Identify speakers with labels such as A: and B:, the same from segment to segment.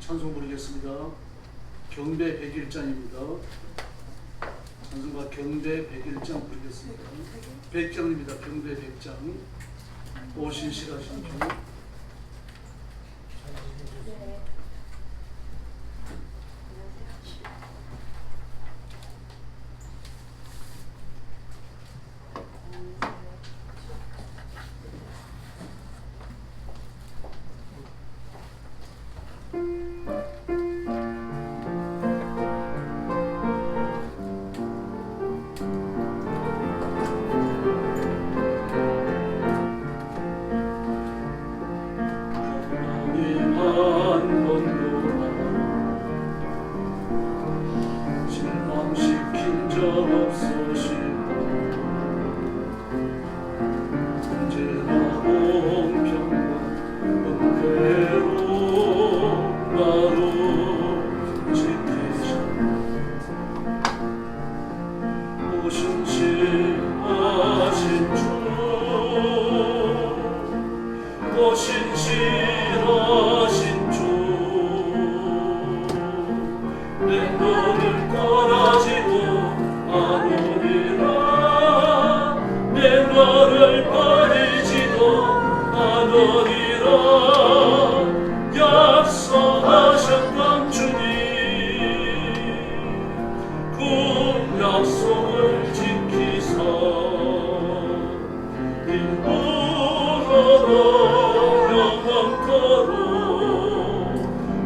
A: 찬송 부르겠습니다. 경배 101장입니다. 찬송가 경배 101장 부르겠습니다. 100장입니다. 경배 100장. 오신 실하신 주.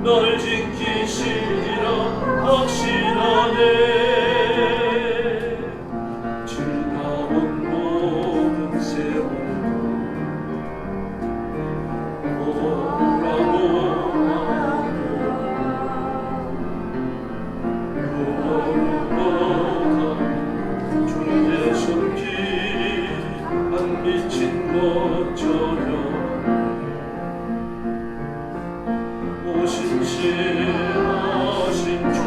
B: 너를 지키시리라 확신하네. 즐거운 모든 세월 주의 손길 안 미친 것처럼 신실하신 주,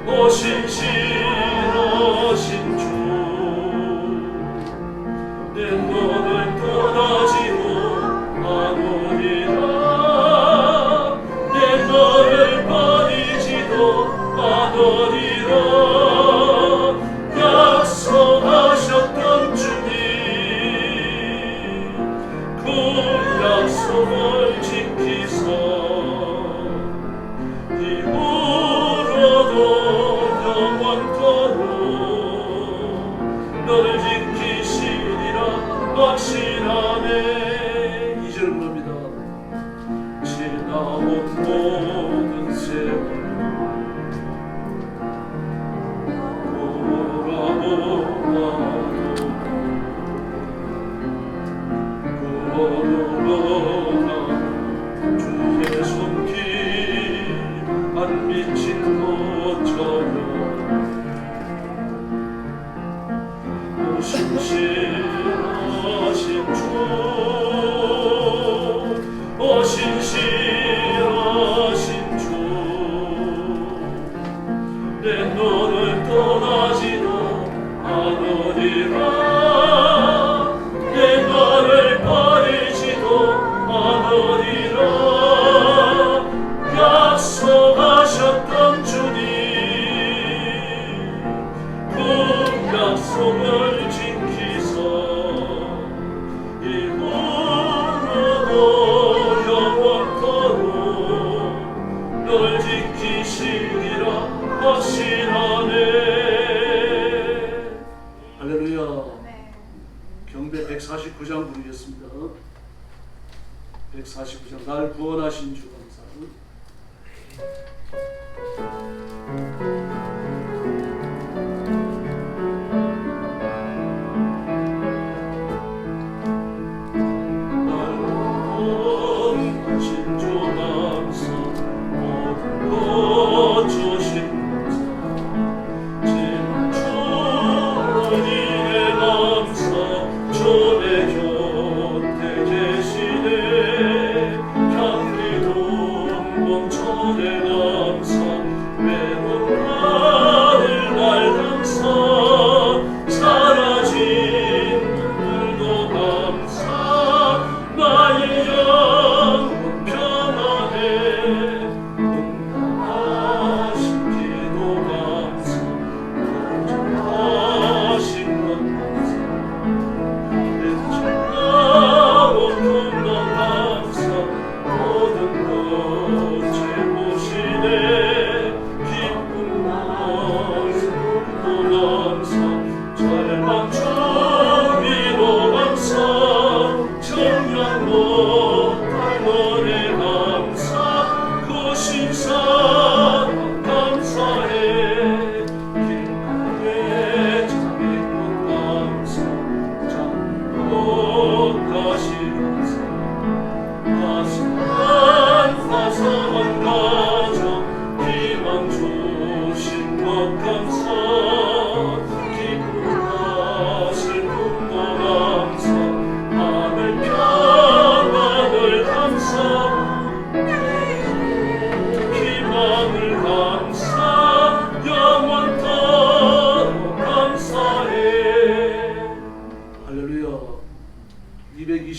B: 오 신실하신 주, 내 너를 떠나지도 않으리라. 내 너를 버리지도 않으리라. 약속하셨던 주님, 그 약속을 지키사 이후로도 영원토록 너를 지키시리라 확신하네.
A: 이절 부릅니다.
B: 지나온 모든 세월 주의 손길 안 미친 것처럼 오 신실하신 주, 오 신실하신 주, 내 너를 떠나지도 않으리라. 내 너를 버리지도 않으리라. 약속하셨던 주님, 그 약속을 지키사 이후로도 영원토록 너를 지키시리라 확신하네.
A: 할렐루야. 경배 149장 부르겠습니다. 149장. 날 구원하신 주 감사.
B: 내가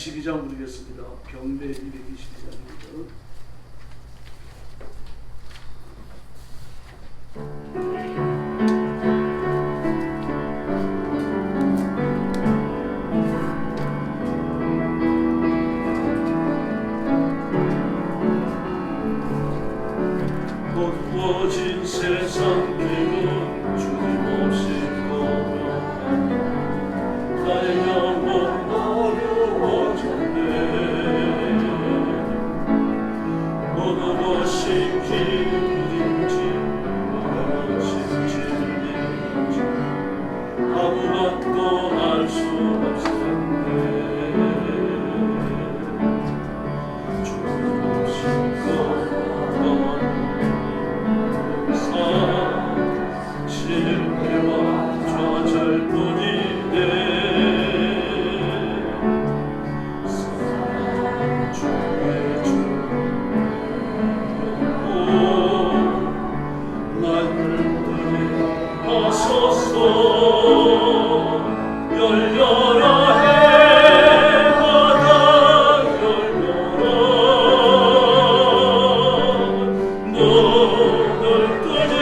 A: 222장 부르겠습니다. 경배 222장입니다.
B: 어두워진 세상 길은 주님 없이 걸어가니 나의 영혼 어려워졌네. 어느 것이 기쁨인지 어느 것이 진리인지 아무것도 알 수 없었네. 주님 없이 걸어가니 실패와 좌절뿐이네. 주의 주 나를 떠나소서. 열려라 해마다 열려라. 너를 뜨지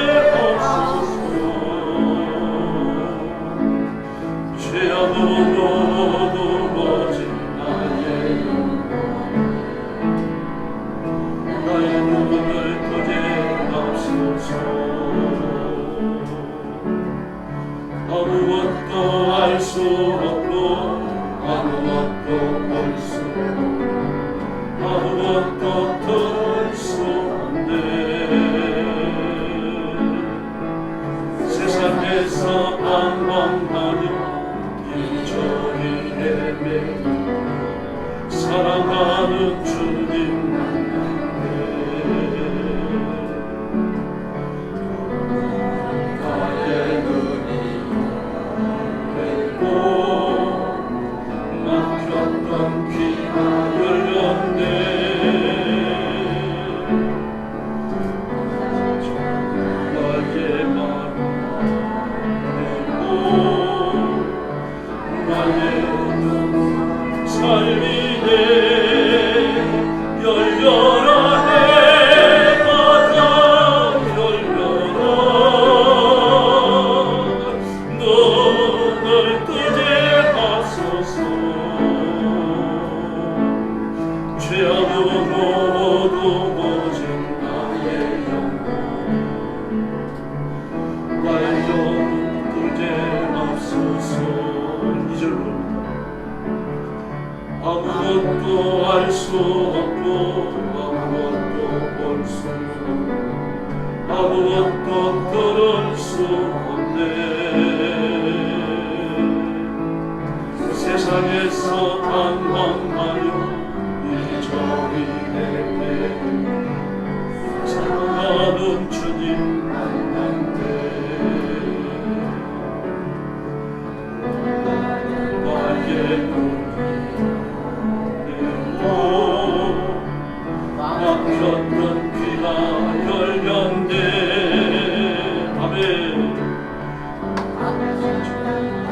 B: 죄악으로 어두워진 나의 눈을 뜨게 하소서. 아무것도 알 수 없고 아무것도 볼 수 아무것도 들을 수 없네. 세상에서 방황하며 일처리 헤매고 사랑하는 주님 만났네. 나의 눈이 열리고 막혔던 귀가 열렸네. 나의 마음 나의 눈 살리네. 열려라 해마다 열려라. 너를 뜨게 하소서. 죄악으로 어두워진 나의 영혼 나의 영혼 뜨게 하소서. 2절로 아무것도 알 수 없고 아무것도 볼 수 아무것도 들을 수 없네. 세상에서 방황하며 일처리 헤매고 사랑하는 주님 만났네. 나의 막혔던 귀가 열렸네. 아멘.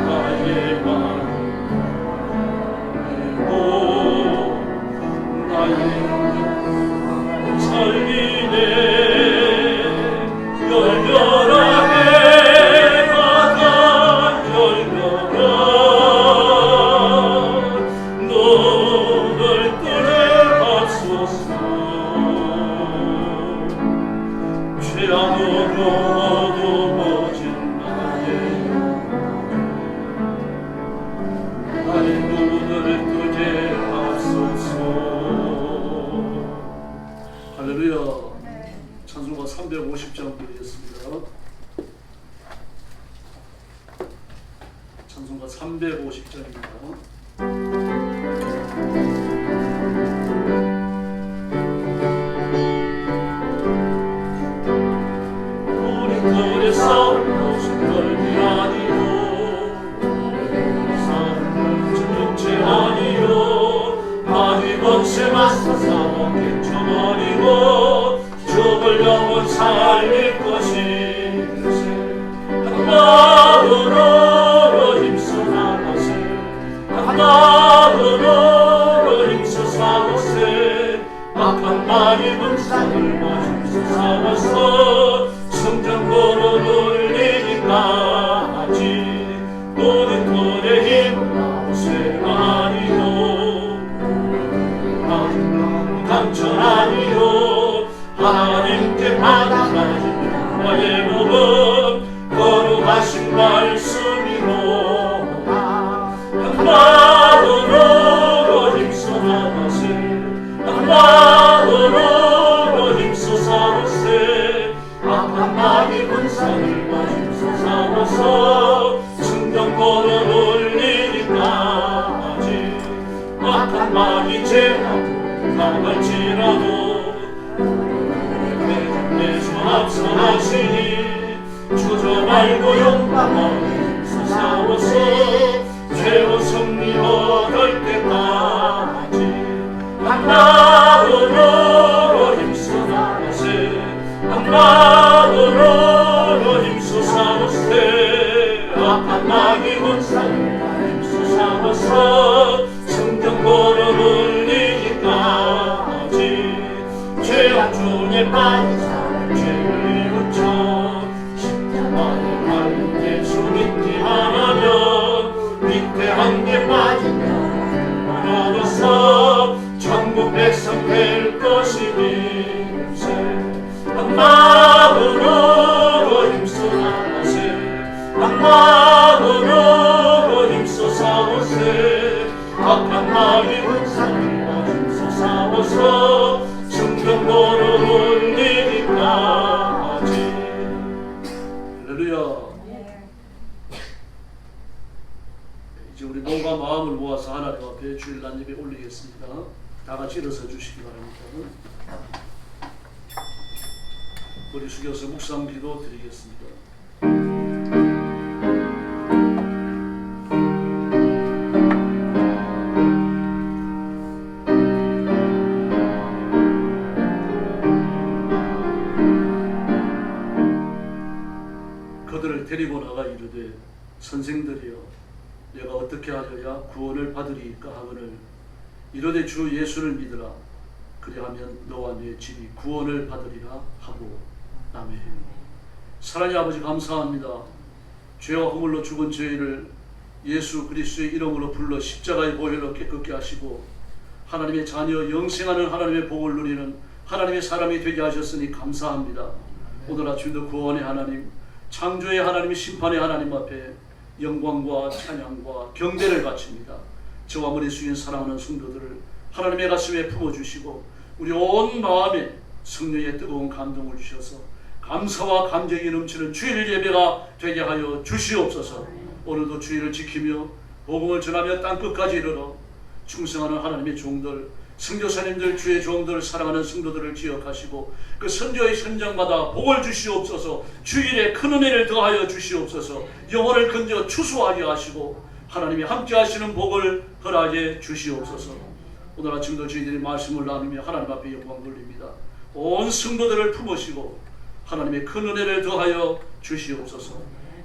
B: 나의 마음 나의 살기네. 열려라 해마다 열려라. 너를 뜨게 하소서. 죄악으로 어두워진 나의 눈을 뜨게 하소서.
A: 할렐루야. 찬송가 350장 부르겠습니다. 찬송가 350장입니다.
B: 우리 뜰에서 무슨 별이 아니요 주님체 아니요 마귀 번세 맞서 싸웠겠 저버리고 죽을 영혼 살릴 것인세. 한 마음으로 힘써 나가세. 한 마음으로 마리 분상을 마시소서 성전으로 돌리기까지 모든 돌의 힘을 나오세나리요 강천하리요 하나님께 받아가지 나의 복은 거룩하신 말씀이로다 한 마음으로 힘써 나가세 한 마음으로 힘써 싸우세 악한 마귀 군상을 마심써 싸워서 승전권을 올리기까지 악한 마귀 제하고 나갈지라도 내 손 앞서가시니 주저 말고 용감하게 싸워서 죄로 승리 얻을 때까지 한 마음으로 힘써 나가세 한 마음으로 힘써 싸우세 악한 마귀 군상을 힘써 싸워서 성전권을 올리기까지 죄악 중에 빠진 사람 죄를 이웃쳐 십자가에 달린 예수 믿지 않으면 위태한 데 빠진 자를 얻어서 천국 백성 될 것이니 한 마음으로 힘써 나가세 한 마음으로 힘써 싸우세 악한 마귀 군상을 힘써 싸워서 승전권을 올리기까지.
A: 할렐루야. 이제 우리 몸과 마음을 모아서 하나님 앞에 주일 난 예배 올리겠습니다. 다 같이 일어서 주시기 바랍니다. 머리 숙여서 묵상 기도 드리겠습니다. 그들을 데리고 나가 이르되 선생들이여 내가 어떻게 하여야 구원을 받으리까 하거늘 이르되 주 예수를 믿으라 그리하면 너와 네 집이 구원을 받으리라 하고 아멘. 사랑의 아버지 감사합니다. 죄와 허물로 죽은 저희를 예수 그리스도의 이름으로 불러 십자가의 보혈로 깨끗게 하시고 하나님의 자녀 영생하는 하나님의 복을 누리는 하나님의 사람이 되게 하셨으니 감사합니다. 오늘 아침도 구원의 하나님 창조의 하나님 심판의 하나님 앞에 영광과 찬양과 경배를 바칩니다. 저와 머리 숙인 사랑하는 성도들을 하나님의 가슴에 품어주시고 우리 온 마음에 성령의 뜨거운 감동을 주셔서 감사와 감격이 넘치는 주일 예배가 되게 하여 주시옵소서. 오늘도 주일을 지키며 복음을 전하며 땅끝까지 이르러 충성하는 하나님의 종들 선교사님들 주의 종들 사랑하는 성도들을 기억하시고 그 선교의 현장마다 복을 주시옵소서. 주일에 큰 은혜를 더하여 주시옵소서. 영혼을 건져 추수하게 하시고 하나님이 함께 하시는 복을 허락해 주시옵소서. 오늘 아침도 저희들이 말씀을 나누며 하나님 앞에 영광 돌립니다. 온 성도들을 품으시고 하나님의 큰 은혜를 더하여 주시옵소서.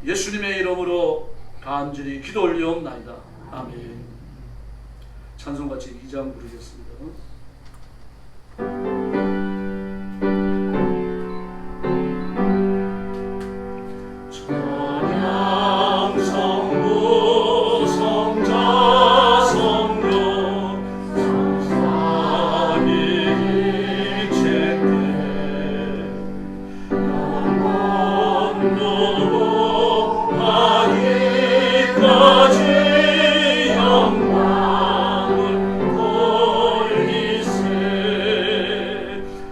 A: 예수님의 이름으로 간절히 기도 올리옵나이다. 아멘. 찬송같이 2장 부르겠습니다.
B: 찬양 성부 성자 성령 성삼위 일체께 영원으로 하기까지 영광을 돌리세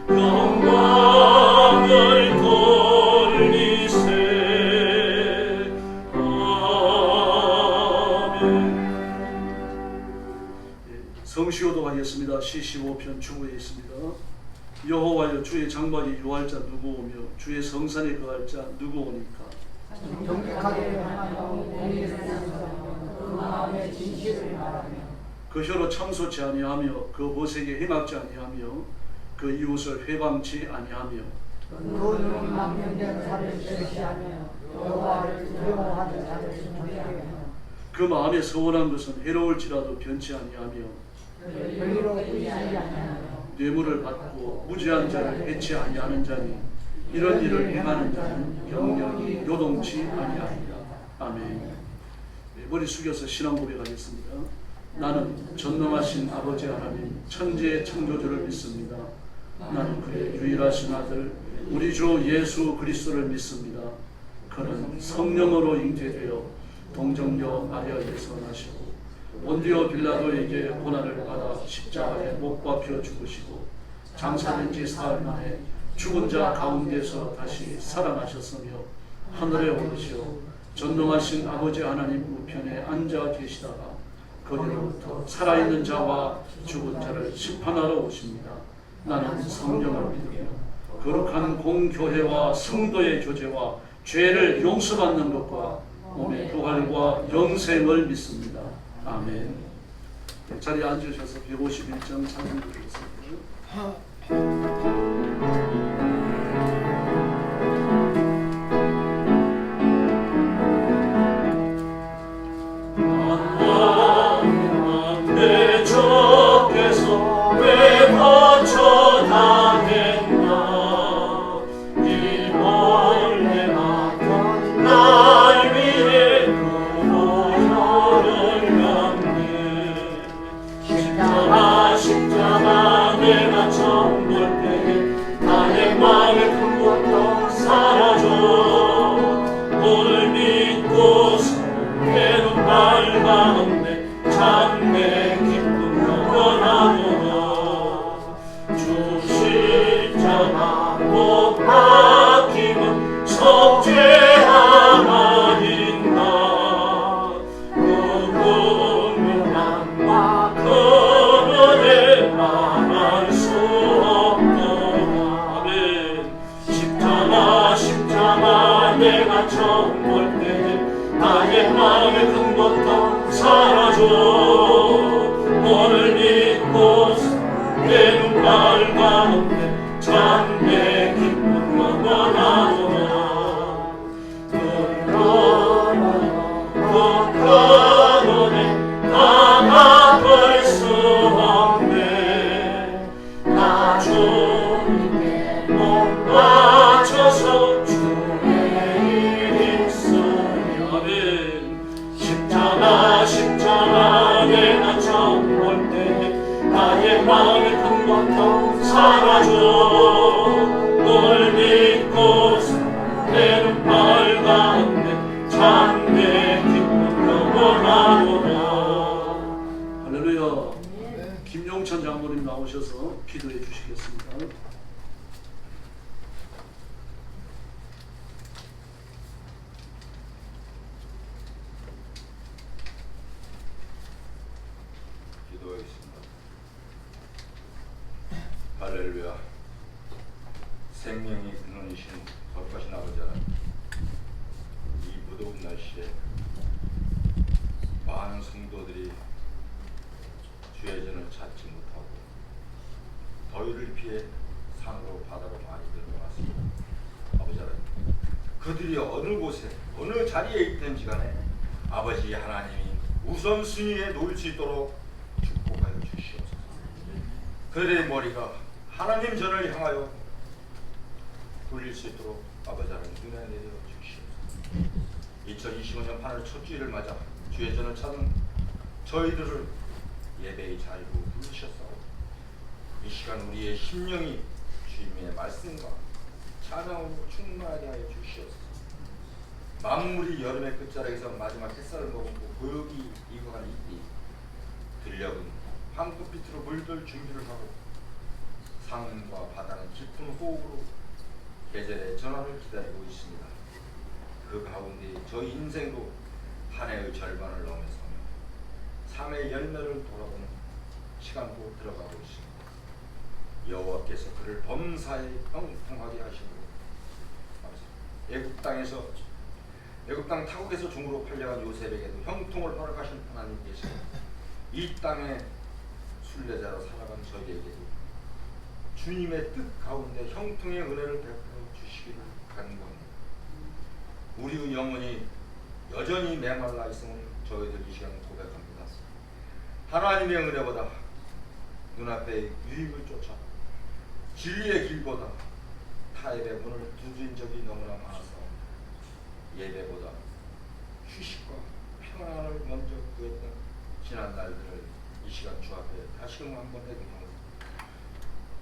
B: 영광을 돌리세
A: 성시호도 하겠습니다. 시15편 주부에 있습니다. 여호와여 주의 장막에 유할 자 누구 오며 주의 성산에 거할 자 누구 오니까.
C: 정직하게 행하며 공의를 행하며 그 마음에 진실을 말하며
A: 그 혀로 참소치 아니하며 그 보색에 행악지 아니하며 그 이웃을 회방치 아니하며
C: 그 눈으로 망령된 자를 제시하며 여호와를 두려워하는 자를 존경하며
A: 그 마음에 서원한 것은 해로울지라도 변치 아니하며
C: 별의로 의지 아니하며
A: 뇌물을 받고 무지한 자를 해치 아니하는 자니 이런 일을 행하는 자는 영영이 요동치 아니하리라. 아멘. 머리 숙여서 신앙 고백하겠습니다. 나는 전능하신 아버지 하나님 천지의 창조주를 믿습니다. 나는 그의 유일하신 아들 우리 주 예수 그리스도를 믿습니다. 그는 성령으로 잉태되어 동정녀 마리아에서 나시고 본디오 빌라도에게 고난을 받아 십자가에 못 박혀 죽으시고 장사된 지 사흘 만에 죽은 자 가운데서 다시 살아나셨으며 하늘에 오르시어 전능하신 아버지 하나님 우편에 앉아 계시다가 거기로부터 살아있는 자와 죽은 자를 심판하러 오십니다. 나는 성령을 믿으며 거룩한 공교회와 성도의 교제와 죄를 용서받는 것과 몸의 부활과 영생을 믿습니다. 아멘. 자리에 앉으셔서 151장 찬송 드리겠습니다.
B: 내 적에서 왜 거쳐 다녔나 이 벌레 같은 날 위해 고혈을 겪네 십자가 내가 처음 볼 때에 나의 마음의 큰 것도 사라져 오늘 믿고서 내 눈발 가운데 참내 기쁨 영원하도다 주 십자가 못 박힘은 속죄함 아닌가 그 분명함과 그 은혜 말할 수 없도다 아멘 십자가 내가 처음 볼 때에 나의 마음의 큰 것도 사라져 오늘 믿고서 내 눈발 가운데 참내 기쁨 영원하도다 그런에 다 갚을 수 없네 나 주님께 못 바쳐서 주의 일 있으리 아멘 십자가 내가 처음 볼 때 나의 마음의 큰 것도 사라져 널 믿고서 내 눈발 가운데 참내 기쁨 영원하도다
A: 할렐루야. 김용찬 장로님 나오셔서 기도해 주시겠습니다.
D: 기도하겠습니다. 할렐루야. 생명의 근원이신 거룩하신 아버지 하나님, 이 무더운 날씨에 많은 성도들이 주의 전을 찾지 못하고 더위를 피해 산으로 바다로 많이 들어갔습니다. 아버지 하나님, 그들이 어느 곳에 어느 자리에 있든지 간에 아버지 하나님이 우선순위에 놓을 수 있도록 축복하여 주시옵소서. 그들의 머리가 하나님 전을 향하여 돌릴 수 있도록 아버지 하나님 은혜 내려 주시옵소서. 2025년 8월 첫 주일을 맞아 주의 전을 찾은 저희들을 예배의 자리로 부르셨사오니 이 시간 우리의 심령이 주님의 말씀과 찬양으로 충만하게 하여 주시옵소서. 만물이 여름의 끝자락에서 마지막 햇살을 머금고 고요히 익어가는 이때 들녘은 황금빛으로 물들 준비를 하고 상과 바다는 깊은 호흡으로 계절의 전환을 기다리고 있습니다. 그 가운데 저희 인생도 한 해의 절반을 넘어서며 3의 열매를 돌아보는 시간도 들어가고 있습니다. 여호와께서 그를 범사에 형통하게 하시고 애굽 땅 타국에서 종으로 팔려간 요셉에게도 형통을 허락하신 하나님께서 이 땅에 순례자로 살아간 저희에게도 주님의 뜻 가운데 형통의 은혜를 베풀어 주시기를 간구합니다. 우리의 영혼이 여전히 메말라 있음을 저희들 이 시간 고백합니다. 하나님의 은혜보다 눈앞의 유익을 쫓아 진리의 길보다 타협의 문을 두드린 적이 너무나 많았사옵니다. 예배보다 휴식과 평안을 먼저 구했던 지난 날들을 이 시간 주 앞에 다시금 한번 회개하고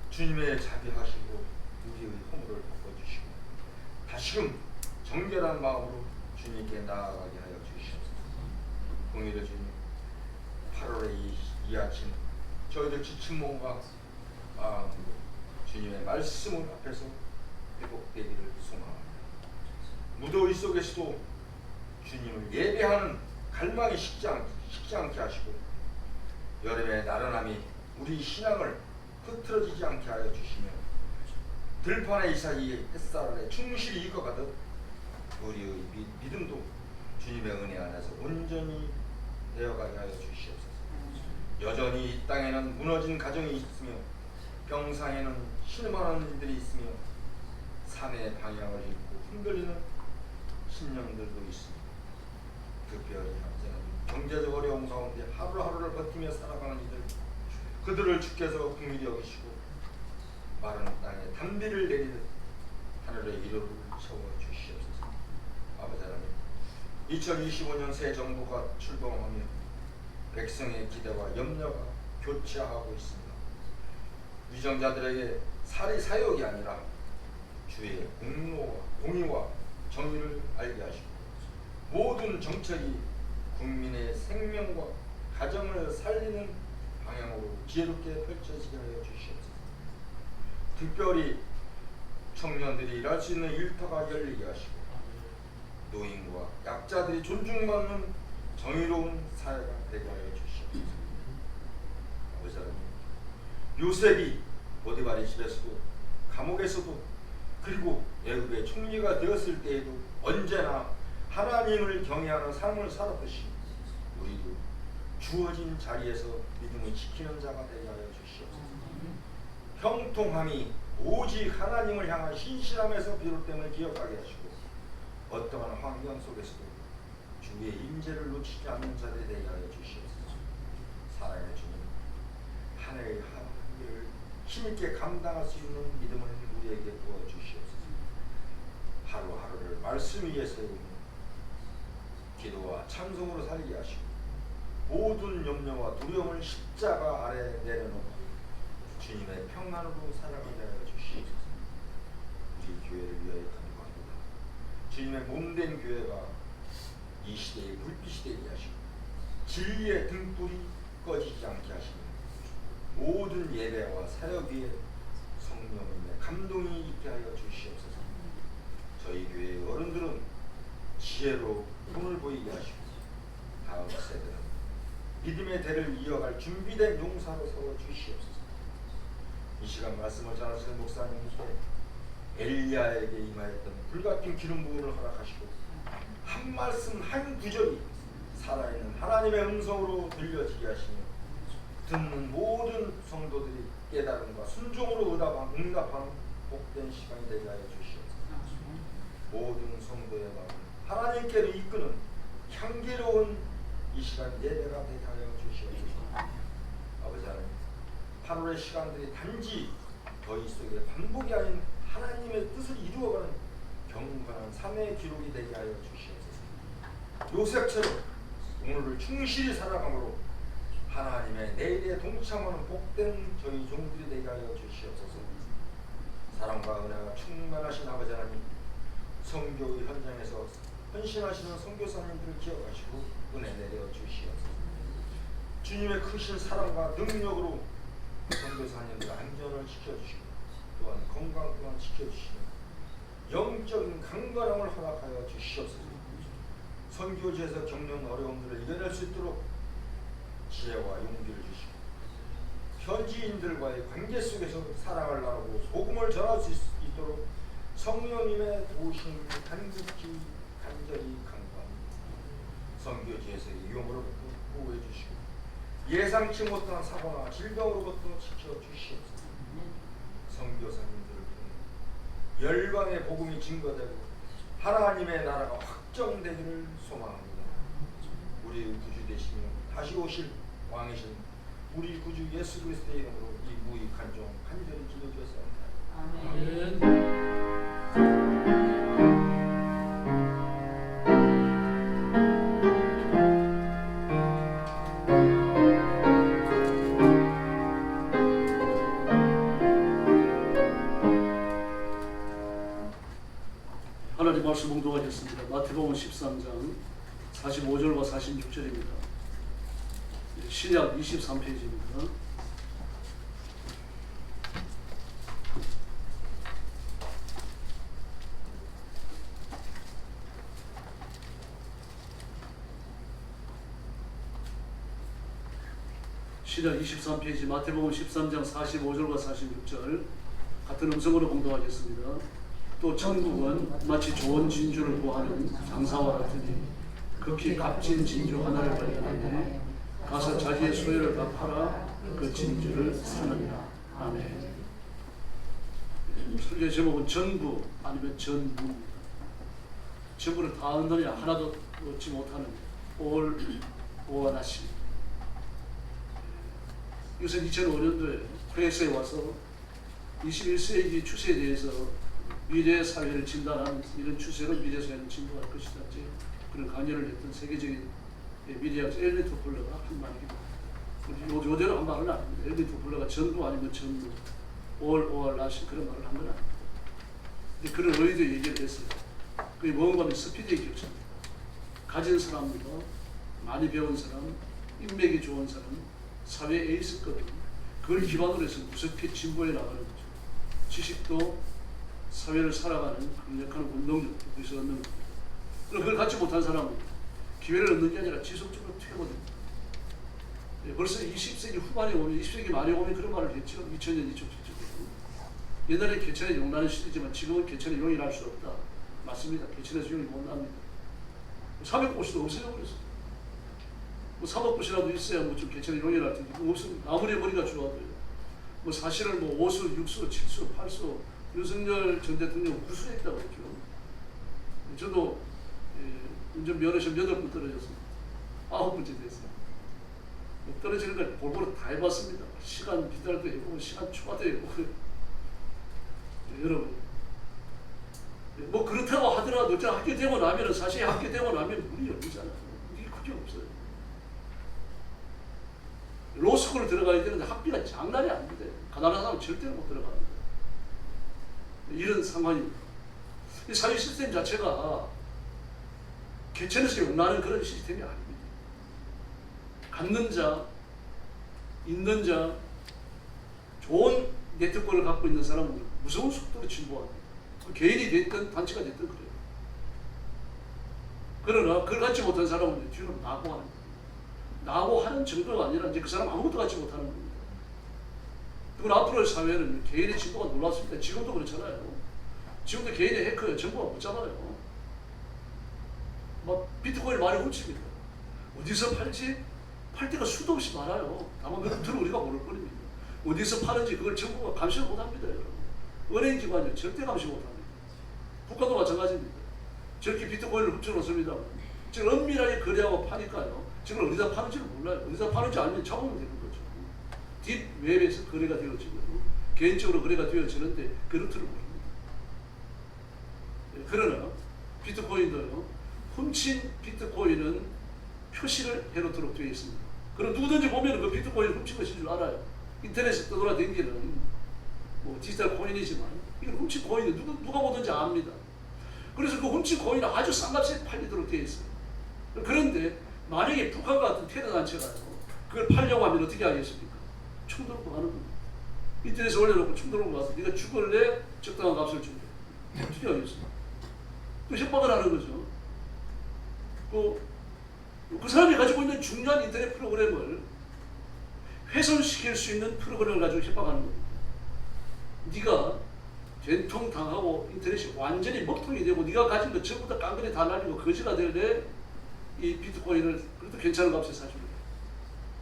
D: 주님의 자비하시고 우리의 허물을 덮어주시고 다시금 정결한 마음으로 주님께 나아가게 하여 주시옵소서. 공의를 주님, 8월의 이 아침 저희들 지친 몸과 마음으로 주님의 말씀을 앞에서 회복되기를 소망합니다. 무더위 속에서도 주님을 예배하는 갈망이 식지 않게 하시고 여름의 나른함이 우리 신앙을 흐트러지지 않게 하여 주시며 들판의 이삭이 햇살 아래 충실히 익어가듯 우리의 믿음도 주님의 은혜 안에서 온전히 되어가게 하여 주시옵소서. 여전히 이 땅에는 무너진 가정이 있으며 병상에는 실망하는 일들이 있으며 삶의 방향을 잃고 흔들리는 신령들도 있습니다. 특별히 현재는 경제적 어려움 가운데 하루하루를 버티며 살아가는 이들, 그들을 주께서 긍휼히 여기시고 마른 땅에 단비를 내리듯 하늘의 위로를 채워 주시옵소서. 아버지 하나님, 2025년 새 정부가 출범하며 백성의 기대와 염려가 교차하고 있습니다. 위정자들에게 사리사욕이 아니라 주의 공의와 정의를 알게 하시고 모든 정책이 국민의 생명과 가정을 살리는 방향으로 지혜롭게 펼쳐지게 하여 주시옵소서. 특별히 청년들이 일할 수 있는 일터가 열리게 하시고 노인과 약자들이 존중받는 정의로운 사회가 되게 하여 주시옵소서. 아버지 하나님, 요셉이 보디발의 집에서도 감옥에서도 그리고 애굽의 총리가 되었을 때에도 언제나 하나님을 경외하는 삶을 살았듯이 우리도 주어진 자리에서 믿음을 지키는 자가 되게 하여 주시옵소서. 형통함이 오직 하나님을 향한 신실함에서 비롯됨을 기억하게 하시고 어떠한 환경 속에서도 주의 임재를 놓치지 않는 자들이 되게 하여 주시옵소서. 사랑의 주님, 하늘의 한계를 힘있게 감당할 수 있는 믿음을 우리에게 부어주시옵소서. 하루하루를 말씀 위에 세우며 기도와 찬송으로 살게 하시고 모든 염려와 두려움을 십자가 아래 내려놓고 주님의 평안으로 살아가게 하여 주시옵소서. 우리 교회를 위하여 간구합니다. 주님의 몸된 교회가 이 시대의 불빛이 되게 하시고 진리의 등불이 꺼지지 않게 하시며 모든 예배와 사역 위에 성령님의 감동이 있게 하여 주시옵소서. 저희 교회의 어른들은 지혜로 본을 보이게 하시고 다음 세대는 믿음의 대를 이어갈 준비된 용사로 세워 주시옵소서. 이 시간 말씀을 전하시는 목사님께 엘리야에게 임하였던 불같은 기름 부음을 허락하시고 한 말씀 한 구절이 살아있는 하나님의 음성으로 들려지게 하시며 듣는 모든 성도들이 깨달음과 순종으로 응답하는 복된 시간이 되게 하여 주시옵소서. 모든 성도의 마음을 하나님께로 이끄는 향기로운 이 시간 예배가 되게 하여 주시옵소서. 아버지 하나님, 8월의 시간들이 단지 너희 속에 반복이 아닌 하나님의 뜻을 이루어가는 경건한 삶의 기록이 되게 하여 주시옵소서. 요셉처럼 오늘을 충실히 살아감으로 하나님의 내일에 동참하는 복된 저희 종들이 되게 하여 주시옵소서. 사랑과 은혜가 충만하신 아버지 하나님, 선교의 현장에서 헌신하시는 선교사님들을 기억하시고 은혜 내려 주시옵소서. 주님의 크신 사랑과 능력으로 선교사님들 안전을 지켜주시고 또한 건강 또한 지켜주시며 영적인 강건함을 허락하여 주시옵소서. 선교지에서 겪는 어려움들을 이겨낼 수 있도록 지혜와 용기를 주시고 현지인들과의 관계 속에서 사랑을 나누고 복음을 전할 수 있도록 성령님의 도우심을 간절히 간구합니다. 선교지에서의 위험으로부터 보호해 주시고 예상치 못한 사고나 질병으로부터 지켜주시옵소서. 선교사님들을 통해 열방의 복음이 증거되고 하나님의 나라가 확정되기를 소망합니다. 우리 구주 되시며 다시 오실 왕이신 우리 구주 예수 그리스도의 이름으로 이 무익한 종 간절히 기도드렸사옵나이다.
B: 아멘.
A: 하나님 말씀 봉독하겠습니다. 마태복음 13장 45절과 46절입니다. 신약 23페이지입니다. 신약 23페이지 마태복음 13장 45절과 46절 같은 음성으로 봉독하겠습니다. 또 천국은 마치 좋은 진주를 구하는 장사와 같으니 극히 값진 진주 하나를 발견하니 가서 자기의 소유를 다 팔아 그 진주를 사느니라. 아멘. 설교 제목은 전부 아니면 전무입니다. 전부를 다 얻느냐 하나도 얻지 못하는 all or nothing. 이것은 2005년도에 프레스에 와서 21세기 추세에 대해서 미래 사회를 진단하는 이런 추세로 미래 사회를 진단할 것이다. 그런 강연을 했던 세계적인 미래학자 엘리 토플러가 한 말입니다. 요대로 한 말은 아닙니다. 엘리 토플러가 전부 아니면 전부, all or nothing 그런 말을 한 건 아닙니다. 그런 의도 얘기를 했어요. 그게 뭔가 하면 스피드의 격차입니다. 가진 사람보다 많이 배운 사람, 인맥이 좋은 사람, 사회 에이스거든. 그걸 기반으로 해서 무섭게 진보해 나가는 거죠. 지식도 사회를 살아가는 강력한 운동력도 거기서 얻는 겁니다. 그걸 갖지 못한 사람은 기회를 얻는 게 아니라 지속적으로 퇴거됩니다. 벌써 20세기 후반에 오면 20세기 말에 오면 그런 말을 했죠. 2000년, 2000년. 옛날에 개천에 용나는 시대지만 지금은 개천에 용이 날 수 없다. 맞습니다. 개천에서 용이 못 납니다. 사백꽃이도 없어져버렸어요. 뭐 사법고시라도 있어야 뭐 좀 개천에 용이 날 텐데 그거 없습니다. 아무리 머리가 좋아도요. 뭐 사실은 뭐 5수, 6수, 7수, 8수 윤석열 전 대통령 구수했다고 그랬죠. 저도 운전면허시험 8번 떨어졌습니다. 9번째 됐어요. 떨어지는 걸 볼보로 다 해봤습니다. 시간 비달도 해보고 시간 초과도 해보고 여러분 뭐 그렇다고 하더라도 합격되고 나면 사실 합격되고 나면 문이 열리잖아요. 이게 그게 없어요. 로스쿨을 들어가야 되는데 학비가 장난이 아닙니다. 가난한 사람은 절대로 못 들어갑니다. 이런 상황입니다. 이 사회 시스템 자체가 개천에서 용나는 그런 시스템이 아닙니다. 갖는 자, 있는 자, 좋은 네트워크를 갖고 있는 사람은 무서운 속도로 진보합니다. 개인이 됐든 단체가 됐든 그래요. 그러나 그걸 갖지 못한 사람은 뒤로 낙오하는 거예요. 낙오하는 정도가 아니라 이제 그 사람 아무것도 갖지 못하는 겁니다. 그리고 앞으로의 사회는 개인의 진보가 놀랍습니다. 지금도 그렇잖아요. 지금도 개인의 해커예요. 정보가 못 잡아요. 막 비트코인 많이 훔칩니다. 어디서 팔지? 팔 데가 수도 없이 많아요. 다만 그걸 우리가 모를 뿐입니다. 어디서 파는지 그걸 정부가 감시를 못합니다. 여러분. 은행기관이 절대 감시 못합니다. 국가도 마찬가지입니다. 저렇게 비트코인을 훔쳐놓습니다. 지금 은밀하게 거래하고 파니까요. 지금 어디다 파는지를 몰라요. 어디다 파는지 알면 잡으면 되는 거죠. 딥웹에서 거래가 되어지고 개인적으로 거래가 되어지는데 그 루트를 모릅니다. 그러나 비트코인도요. 훔친 비트코인은 표시를 해놓도록 되어 있습니다. 그럼 누구든지 보면 그 비트코인을 훔친 것인 줄 알아요. 인터넷에 떠돌아다니는 뭐 디지털 코인이지만 이건 훔친 코인은 누가 보든지 압니다. 그래서 그 훔친 코인은 아주 싼 값에 팔리도록 되어 있어요. 그런데 만약에 북한 같은 테러 단체가요, 그걸 팔려고 하면 어떻게 하겠습니까? 총 들고 가는 겁니다. 인터넷에 올려놓고 총 들고 가서 네가 죽을래? 적당한 값을 줄래? 어떻게 하겠습니까? 또 협박을 하는 거죠. 그 사람이 가지고 있는 중요한 인터넷 프로그램을 훼손시킬 수 있는 프로그램을 가지고 협박하는 겁니다. 네가 된통 당하고 인터넷이 완전히 먹통이 되고 네가 가진 거 전부 다 깡그리 다 날리고 거지가 될래 이 비트코인을 그래도 괜찮은 값에 사줍니다.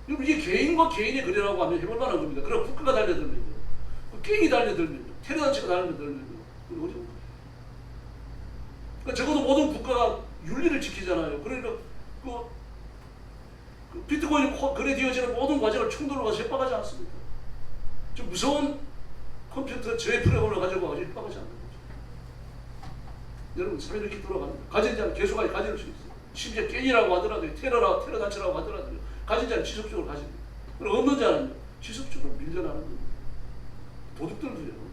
A: 이게 개인과 개인의 거래라고 하면 해볼 만한 겁니다. 그럼 국가가 달려들면요, 깽이 달려들면요, 테러단체가 달려들면요, 그건 어려운 거예요. 그러니까 적어도 모든 국가가 윤리를 지키잖아요. 그러니까 그 비트코인 거래되어지는 모든 과정을 총돌로 가서 협박하지 않습니까? 좀 무서운 컴퓨터 저의 프로그램을 가지고 입학하지 않는 거죠. 여러분 3일 이렇게 돌아갑니다. 가진 자는 계속하게 가질 수 있어요. 심지어 깽이라고 하더라도 테러 단체라고 하더라도 가진 자는 지속적으로 가집니다. 그리고 없는 자는 지속적으로 밀려나는 겁니다. 도둑들도요.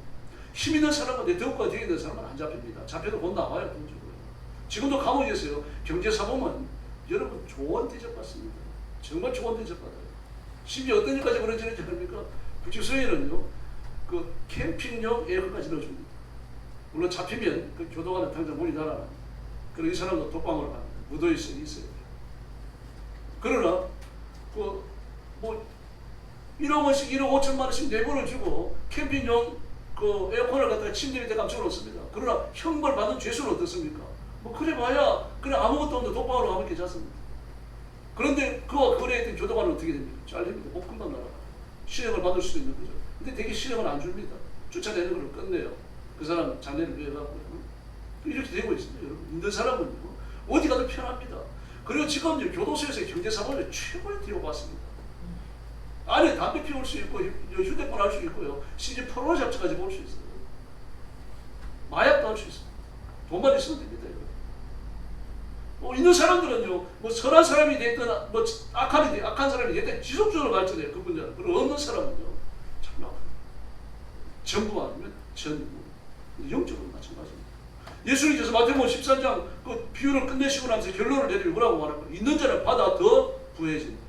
A: 힘 있는 사람과 네트워크가 되어 있는 사람은 안 잡힙니다. 잡혀도 곧 나와요. 돈적으로. 지금도 감옥에서요. 경제사범은 여러분 좋은 대접받습니다. 정말 좋은 대접받아요. 심지어 어떤 일까지 벌어지는지 아닙니까? 구치소에는요. 그 캠핑용 에어컨까지 넣어줍니다. 물론 잡히면 그 교도관은 당장 문이 닫아놔. 그리고 이 사람도 독방으로 갑니다. 무도에서 있어요. 그러나 그 뭐 1억 원씩 1억 5천만 원씩 내고를 주고 캠핑용 그 에어컨을 갖다가 침대 밑에 감춰놓습니다. 그러나 형벌 받은 죄수는 어떻습니까? 뭐 그래 봐야 그냥 아무것도 없는 독방으로 가면 괜찮습니다. 그런데 그와 거래했던 교도관은 어떻게 됩니까? 잘립니다. 목금방 날아가. 실형을 받을 수도 있는 거죠. 근데 되게 실형을 안 줍니다. 쫓아내는 걸 끝내요. 그 사람 장례를 위해갖고요. 이렇게 되고 있습니다. 여러분 있는 사람은요 어디 가도 편합니다. 그리고 지금 교도소에서 경제사범을 최고의 대우받습니다. 안에 담배 피울 수 있고 휴대폰 할 수 있고요. 심지어 포르노 잡지까지 볼 수 있어요. 마약도 할 수 있어요. 돈만 있으면 됩니다. 있는 사람들은요, 뭐 선한 사람이 됐든 뭐 악한 사람이 됐든 지속적으로 발전해요. 그분들은. 그리고 없는 사람은요, 참 나빠요. 전부 아니면 전부. 영적으로 마찬가지입니다. 예수님께서 마태복음 13장 그 비유를 끝내시고 나면서 결론을 내리면 뭐라고 말할까요? 있는 자는 받아 더 부해진다.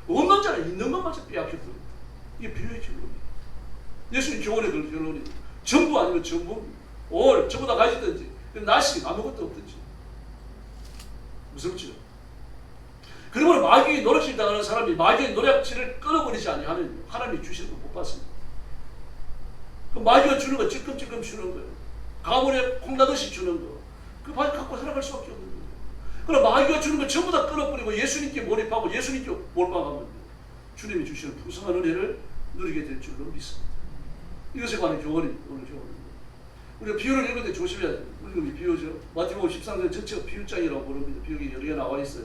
A: 없는 자는 있는 것마저 빼앗겨 버린다. 이게 비유의 결론이에요. 예수님 교훈의 결론입니다. 전부 아니면 전부입니다. 전부 다 가지든지, 나시 아무것도 없든지. 무섭죠? 그러면 마귀의 노력질 당하는 사람이 마귀의 노력질을 끊어버리지 아니하면 하나님이 주시는 거 못 받습니다. 그 마귀가 주는 거 찔끔찔끔 주는 거예요. 가물에 콩나듯이 주는 거. 그 마귀 갖고 살아갈 수밖에 없는 거예요. 그럼 마귀가 주는 거 전부 다 끊어버리고 예수님께 몰입하고 예수님께 몰빵하면 주님이 주시는 풍성한 은혜를 누리게 될 줄로 믿습니다. 이것에 관한 교훈입니다. 오늘 교훈입니다. 우리가 비유를 읽을 때 조심해야 돼요. 우리가 비유죠. 마태복음 13장 전체가 비유장이라고 부릅니다. 비유가 여러 개 나와 있어요.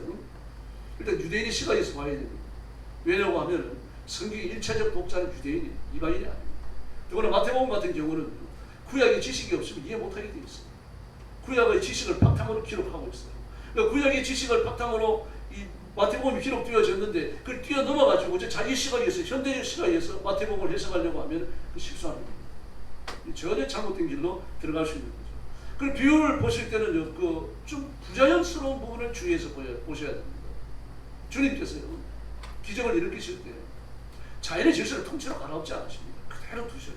A: 일단 유대인의 시각에서 봐야 됩니다. 왜냐고 하면 성경의 1차적 독자는 유대인이 이방인이 아닙니다. 더구나 마태복음 같은 경우는 구약의 지식이 없으면 이해 못하게 되어 있어요. 구약의 지식을 바탕으로 기록하고 있어요. 그러니까 구약의 지식을 바탕으로 이 마태복음이 기록되어졌는데 그걸 뛰어넘어가지고 자기 시각에서 현대적 시각에서 마태복음을 해석하려고 하면 그 실수하는 겁니다. 전혀 잘못된 길로 들어갈 수 있는 거죠. 그 비유를 보실 때는 좀 부자연스러운 부분을 주의해서 보셔야 됩니다. 주님께서요 기적을 일으키실 때 자연의 질서를 통째로 갈아엎지 않으십니다. 그대로 두셔요.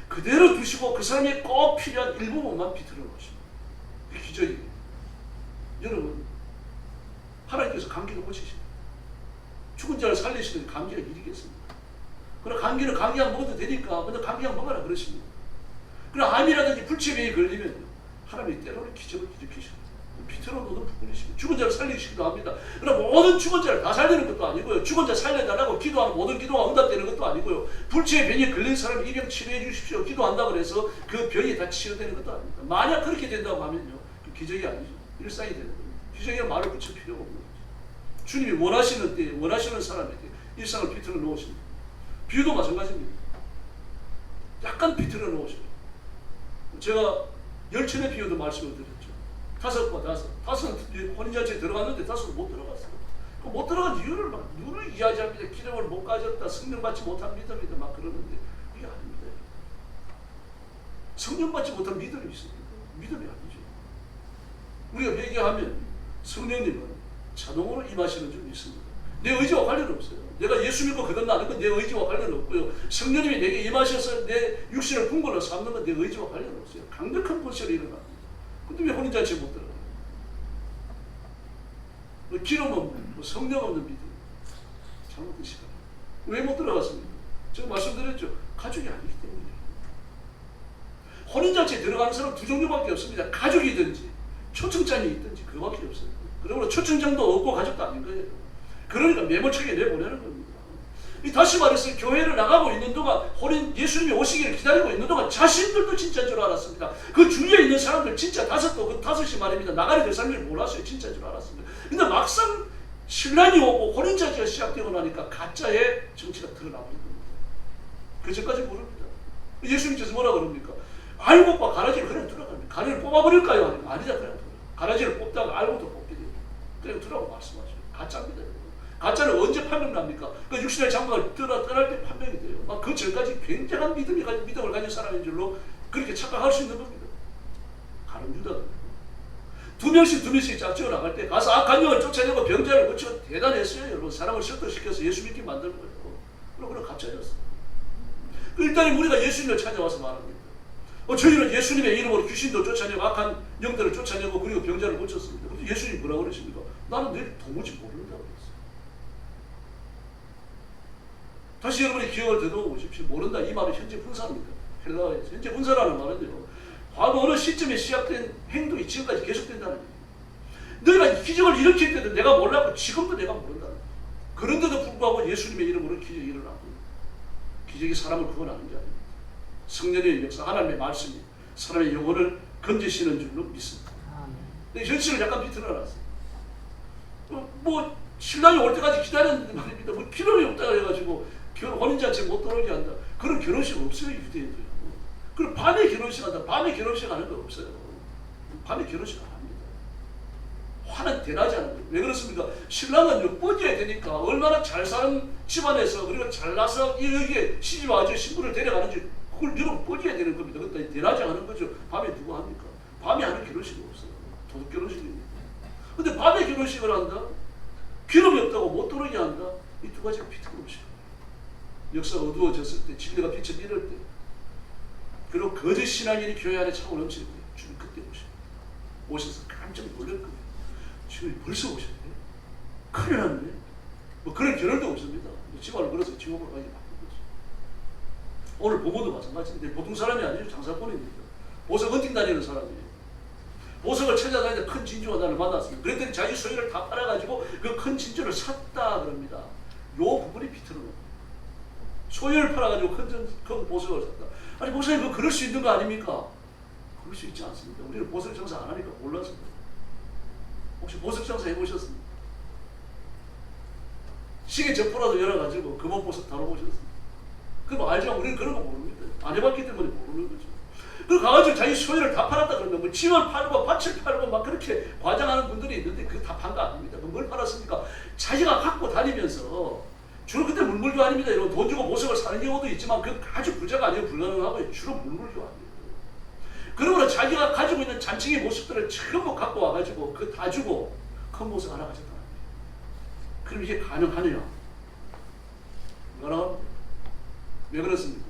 A: 그대로 두시고 그 사람이 꼭 필요한 일부분만 비틀어 놓으십니다. 그게 기적이에요. 여러분 하나님께서 감기를 고치십니다. 죽은 자를 살리시는 감기가 일이겠습니까? 그럼 감기는 감기약 먹어도 되니까 먼저 감기약 먹어라 그러십니다. 그럼 암이라든지 불치병이 걸리면 하나님이 때로는 기적을 일으키십니다. 비틀어 놓는 부분이십니다. 죽은 자를 살리시기도 합니다. 그럼 모든 죽은 자를 다 살리는 것도 아니고요. 죽은 자 살려달라고 기도하는 모든 기도가 응답되는 것도 아니고요. 불치의 병이 걸린 사람 이 병 치료해 주십시오. 기도한다고 해서 그 병이 다 치료되는 것도 아닙니다. 만약 그렇게 된다고 하면요. 그 기적이 아니죠. 일상이 되는 겁니다. 기적이란 말을 붙일 필요가 없는 거죠. 주님이 원하시는 때, 원하시는 사람에게 일상을 비틀어 놓으십니다. 비유도 마찬가지입니다. 약간 비틀어 놓으십니다. 제가 열천의 비유도 말씀을 드렸죠. 5과 5. 5은 혼인잔치에 들어갔는데 5은 못 들어갔어요. 그 못 들어간 이유를 막 누를 이야기합니다. 기름을 못 가졌다, 성령 받지 못한 믿음이다 막 그러는데 그게 아닙니다. 성령 받지 못한 믿음이 있습니다. 믿음이 아니죠. 우리가 회개하면 성령님은 자동으로 임하시는 줄 믿습니다. 내 의지와 관련 없어요. 내가 예수 믿고 거듭나는 건 내 의지와 관련 없고요. 성령님이 내게 임하셔서 내 육신을 궁궐로 삼는 건 내 의지와 관련 없어요. 강력한 권세로 일어납니다. 근데 왜 혼인잔치에 못 들어가요? 기름 없는, 성령 없는 믿음. 잘못된 시간. 왜 못 들어갔습니까? 제가 말씀드렸죠. 가족이 아니기 때문이에요. 혼인잔치에 들어가는 사람 두 종류밖에 없습니다. 가족이든지 초청장이 있든지 그거밖에 없어요. 그러므로 초청장도 없고 가족도 아닌 거예요. 그러니까 매몰차게 내보내는 겁니다. 다시 말해서 교회를 나가고 있는 동안 예수님이 오시기를 기다리고 있는 동안 자신들도 진짜인 줄 알았습니다. 그 주위에 있는 사람들 진짜 그 5이 말입니다. 나가리 될 사람들이 몰랐어요. 진짜인 줄 알았습니다. 근데 막상 신랑이 오고 혼인잔치가 시작되고 나니까 가짜의 정치가 드러나버린 겁니다. 그 전까지 모릅니다. 예수님께서 뭐라 그럽니까? 알곡과 가라지를 그냥 두라갑니다. 가지를 뽑아버릴까요? 아니자, 그냥 두라. 가라지를 뽑다가 알곡도 뽑게 돼요. 그냥 두라고 말씀하셔요. 가짜입니다. 가짜는 언제 판명납니까? 그 육신의 장막을 떠날 때 판명이 돼요. 그 전까지 굉장한 믿음을 가진 사람인 줄로 그렇게 착각할 수 있는 겁니다. 가룟 유다도 두 명씩 짝지어 나갈 때 가서 악한 영을 쫓아내고 병자를 고치고 대단했어요. 여러분 사람을 설득시켜서 예수 믿게 만든 거예요. 그럼 가짜였어. 일단 우리가 예수님을 찾아와서 말합니다. 저희는 예수님의 이름으로 귀신도 쫓아내고 악한 영들을 쫓아내고 그리고 병자를 고쳤습니다. 근데 예수님 뭐라고 그러십니까? 나는 내 도무지 모른다고 그랬어요. 다시 여러분의 기억을 되돌아 보십시오. 모른다 이 말은 현재 분사입니다. 헬라어에서 현재 분사라는 말은요. 과거 어느 시점에 시작된 행동이 지금까지 계속된다는 얘기예요. 너희가 기적을 일으킬 때도 내가 몰랐고 지금도 내가 모른다는 거예요. 그런데도 불구하고 예수님의 이름으로 기적이 일어나고 기적이 사람을 구원하는 게 아닙니다. 성령의 역사, 하나님의 말씀이 사람의 영혼을 건지시는 줄로 믿습니다. 근데 현실을 약간 비틀어놨어요. 뭐 신랑이 올 때까지 기다렸는데 말입니다. 뭐 기름이 없다 해가지고 혼인잔치 못 들어오게 한다. 그런 결혼식 없어요. 유대인들은. 그럼 밤에 결혼식 한다. 밤에 결혼식 하는 거 없어요. 밤에 결혼식 안 합니다. 화는 대낮에 하는 거예요. 왜 그렇습니까? 신랑은 뻗어야 되니까 얼마나 잘 사는 집안에서 그리고 잘나서 여기에 시집 와서 신부를 데려가는지 그걸 여러분 뻗어야 되는 겁니다. 그러니까 대낮에 하는 거죠. 밤에 누가 합니까? 밤에 하는 결혼식이 없어요. 도둑 결혼식입니다. 근데 밤에 결혼식을 한다? 기름이 없다고 못 들어오게 한다? 이 두 가지가 비틀어오시고 역사가 어두워졌을 때 진리가 빛을 잃을 때 그리고 거짓 신앙인이 교회 안에 차고 넘칠 때 주님 그때 오셔서 깜짝 놀랄 거예요. 지금 벌써 오셨네. 큰일 났네. 뭐 그런 결혼도 없습니다. 집안을 걸어서 지옥을 가게 바꾼 거죠. 오늘 부모도 마찬가지인데 보통 사람이 아니죠. 장사꾼입니다. 보석 헌팅 다니는 사람이에요. 보석을 찾아다니는데 큰 진주가 나를 만났습니다. 그랬더니 자기 소유를 다 팔아가지고 그 큰 진주를 샀다 그럽니다. 요 부분이 비틀어놓은 거예요. 소유를 팔아가지고 큰 보석을 샀다. 아니 목사님 그럴 수 있는 거 아닙니까? 그럴 수 있지 않습니다. 우리는 보석 장사 안 하니까 몰라서. 혹시 보석 장사 해보셨습니까? 시계 접고라도 열어가지고 금원 보석 다뤄보셨습니까? 그럼 알지만 우리는 그런 거 모릅니다. 안 해봤기 때문에 모르는 거죠. 그리고 가가지고 자기 소유를 다 팔았다 그러면 뭐 집을 팔고 밭을 팔고 막 그렇게 과장하는 분들이 있는데 그거 다 판 거 아닙니다. 뭘 팔았습니까? 자기가 갖고 다니면서 주로 그때 물물교 아닙니다. 이런 돈 주고 보석을 사는 경우도 있지만 그 아주 부자가 아니고 불가능하고 주로 물물교 아닙니다. 그러므로 자기가 가지고 있는 잔치의 모습들을 전부 갖고 와가지고 그 다 주고 큰 보석 하나 가졌다. 그럼 이게 가능하느냐? 불가능합니다. 왜 그렇습니까?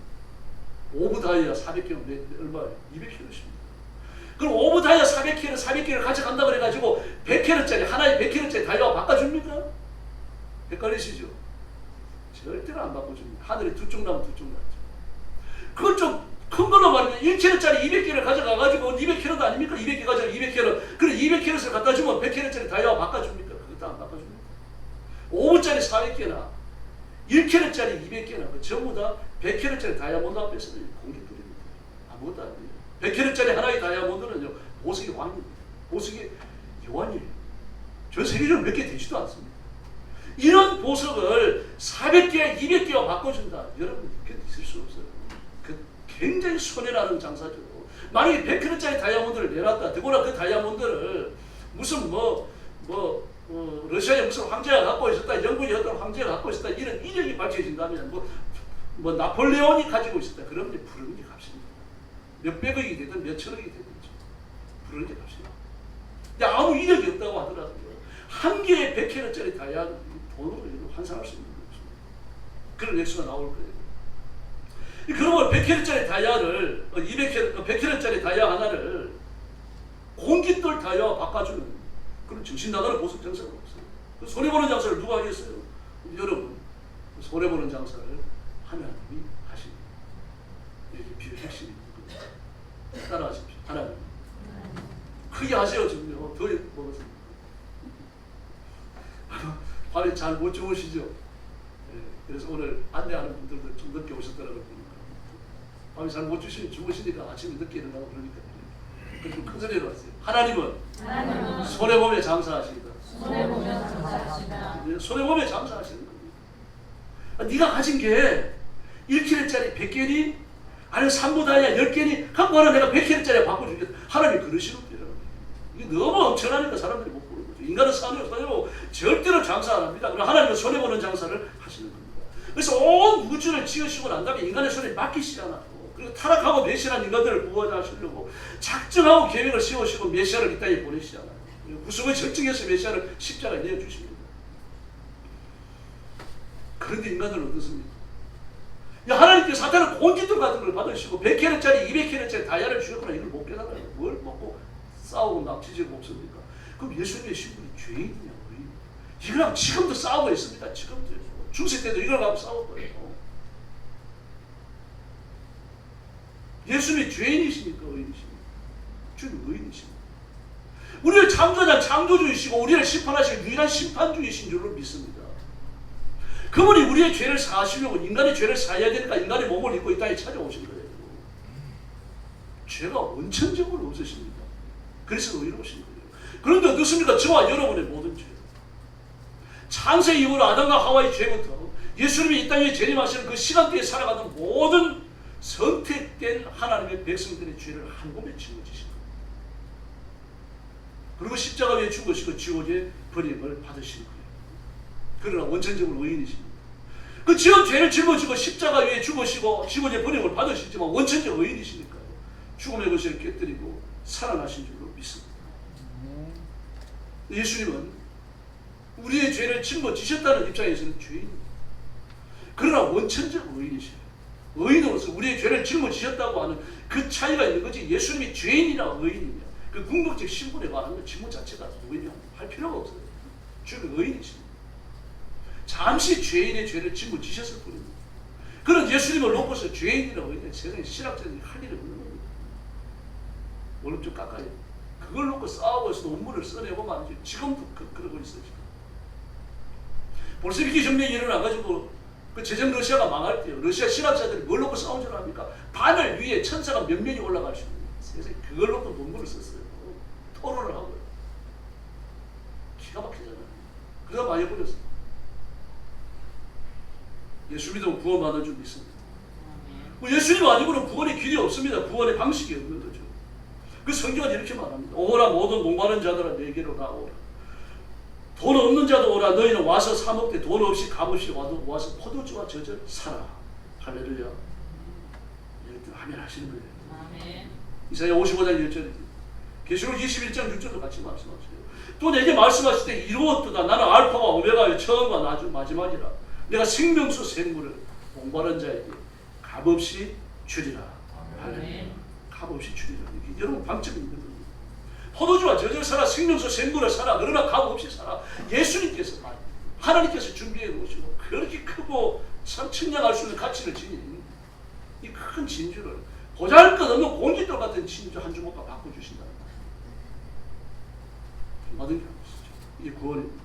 A: 오브 다이아 400kg 얼마예요? 200kg입니다. 그럼 오브 다이아 400kg 가져간다 그래가지고 100kg짜리 하나에 100kg짜리 다이아와 바꿔줍니까? 헷갈리시죠? 절대로 안 바꿔줍니다. 하늘에 두 쪽 나면 두 쪽 나죠. 그건 좀 큰 걸로 말하면 1kg짜리 200kg를 가져가가지고 200kg도 아닙니까? 200kg 가져가 200kg. 그래 200kg를 갖다 주면 100kg짜리 다이아와 바꿔줍니까? 그것도 안 바꿔줍니다. 5분짜리 400개나 1kg짜리 200개나 그 전부 다 100kg짜리 다이아몬드 앞에서 공격드립니다. 아무것도 안 돼요. 100kg짜리 하나의 다이아몬드는요 보석의 왕입니다. 보석의 여왕이에요. 전 세계적으로 몇 개 되지도 않습니다. 이런 보석을 400개, 200개와 바꿔준다. 여러분 그게 있을 수 없어요. 그 굉장히 손해라는 장사죠. 만약에 100kg짜리 다이아몬드를 내놨다. 더구나 그 다이아몬드를 무슨 러시아의 무슨 황제가 갖고 있었다. 영국의 어떤 황제가 갖고 있었다. 이런 이력이 밝혀진다면 뭐 나폴레온이 가지고 있었다. 그러면 이제 부르는 게 값입니다. 몇백억이 되든 몇천억이 되든 부르는 게 값입니다. 근데 아무 이력이 없다고 하더라도요. 한 개의 100kg짜리 다이아 돈으로 환산할 수 있는 거죠. 그런 액수가 나올 거예요. 그러면 100kg짜리 다이아를 100kg짜리 다이아 하나를 공깃돌 다이아와 바꿔주는 그런 정신 나가는 보석 장사가 없어요. 그 손해보는 장사를 누가 하겠어요? 여러분 손해보는 장사를 하나님이 하십니다. 이게 비유 핵심이 있거든요. 따라하십시오. 하나님 크게 하세요. 지금요. 더 먹었습니다. 밤에 잘 못 주무시죠? 네. 그래서 오늘 안내하는 분들도 좀 늦게 오셨더라고요. 보니까 밤에 잘 못 주무시니까 아침에 늦게 일어나고 그러니까 그래서 큰 소리로 왔어요. 하나님은 손해보며 장사하시다. 손해보며 장사하시는 겁니다. 네가 가진 게 1kg짜리 100개니 아니 3부 다이아 10개니 갖고 와라 내가 100개짜리 바꿔주겠다. 하나님이 그러시는 거예요. 이게 너무 엄청나니까 사람들이 못 보는 거죠. 인간은 사내고 절대로 장사 안 합니다. 그럼 하나님은 손해보는 장사를 하시는 겁니다. 그래서 온 우주를 지으시고 난 다음에 인간의 손에 맡기시지 않아요. 그리고 타락하고 멸시한 인간들을 구원하시려고 작정하고 계획을 세우시고 메시아를 이 땅에 보내시지 않아요. 구속을 결정해서 메시아를 십자가에 내어주십니다. 그런데 인간들은 어떻습니까? 하나님께 사탄은 공깃돌 같은 걸 받으시고 100캐럿짜리 200캐럿짜리 다이아를 주셨구나. 이걸 못 깨달아요. 뭘 먹고 싸우고 낙지지고 없습니까? 그럼 예수님의 신분이 죄인이냐 의인? 이거랑 지금도 싸우고 있습니다. 지금도 중세 때도 이걸 갖고 싸웠거든요. 예수님이 죄인이십니까 의인이십니까? 주님 의인이십니까? 우리를 창조자 창조주이시고 우리를 심판하실 유일한 심판주이신 줄로 믿습니다. 그분이 우리의 죄를 사하시려고 인간의 죄를 사해야 되니까 인간의 몸을 입고 이 땅에 찾아오신 거예요. 죄가 원천적으로 없으십니다. 그래서 의로우신 거예요. 그런데 어떻습니까? 저와 여러분의 모든 죄. 창세 이후로 아담과 하와의 죄부터 예수님이 이 땅에 재림하시는 그 시간대에 살아가는 모든 선택된 하나님의 백성들의 죄를 한 몸에 짊어지신 거예요. 그리고 십자가 위에 죽으시고 지옥의 버림을 받으신 거예요. 그러나 원천적으로 의인이십니다. 그 지은 죄를 짊어지고 십자가 위에 죽으시고 지옥의 버림을 받으시지만 원천적 의인이시니까요. 죽음의 것을 깨뜨리고 살아나신 줄로 믿습니다. 예수님은 우리의 죄를 짊어지셨다는 입장에서는 죄인입니다. 그러나 원천적 의인이시에요. 의인으로서 우리의 죄를 짊어지셨다고 하는 그 차이가 있는 거지 예수님이 죄인이나 의인이냐 그 궁극적 신분에 관한 그 질문 자체가 누구냐 할 필요가 없어요. 주님은 의인이십니다. 잠시 죄인의 죄를 짊어지셨을 뿐입니다. 그런 예수님을 놓고서 죄인이라고 의인 세상에 신학자들이 할 일이 없는 겁니다. 원래 좀 깎아요. 그걸 놓고 싸우고 있어 논문을 써내고 말이죠. 지금도 그러고 있어요. 지금. 볼셰비키 혁명이 일어나가지고 그 제정 러시아가 망할 때요. 러시아 신학자들이 뭘 놓고 싸운 줄 압니까? 바늘 위에 천사가 몇 명이 올라갈 수 있는 세상에 그걸 놓고 논문을 썼어요. 토론을 하고요. 기가 막히잖아요. 그러다 많이 걸렸어요. 예수 믿으면 구원받을 줄 믿습니다. 예수님 아니고는 구원의 길이 없습니다. 구원의 방식이 없는 거죠. 그 성경은 이렇게 말합니다. 오라 모든 목마른 자들아 내게로 나오라. 돈 없는 자도 오라. 너희는 와서 사 먹되 돈 없이 값없이 와서 포도주와 젖을 사라. 할렐루야. 아멘 하시는 거예요.
B: 아멘.
A: 이사야 55장 1절에 계시록 21장 6절도 같이 말씀하세요. 또 내게 말씀하실 때 이루었도다. 나는 알파와 오메가의 처음과 마지막이라. 내가 생명수 생물을 목마른 자에게 값없이 주리라. 할렐루야. 값없이 주리라. 여러분 방점이 있는 겁니다. 포도주와 젖을 사라. 생명수 생물을 사라. 그러나 값없이 사라. 예수님께서 하나님께서 준비해 놓으시고 그렇게 크고 참 측량할 수 있는 가치를 지닌 이 큰 진주를 보잘것없는 공깃돌 같은 진주 한 주먹과 바꿔주신다는 거예요. 받은 게 아니시죠. 이게 구원입니다.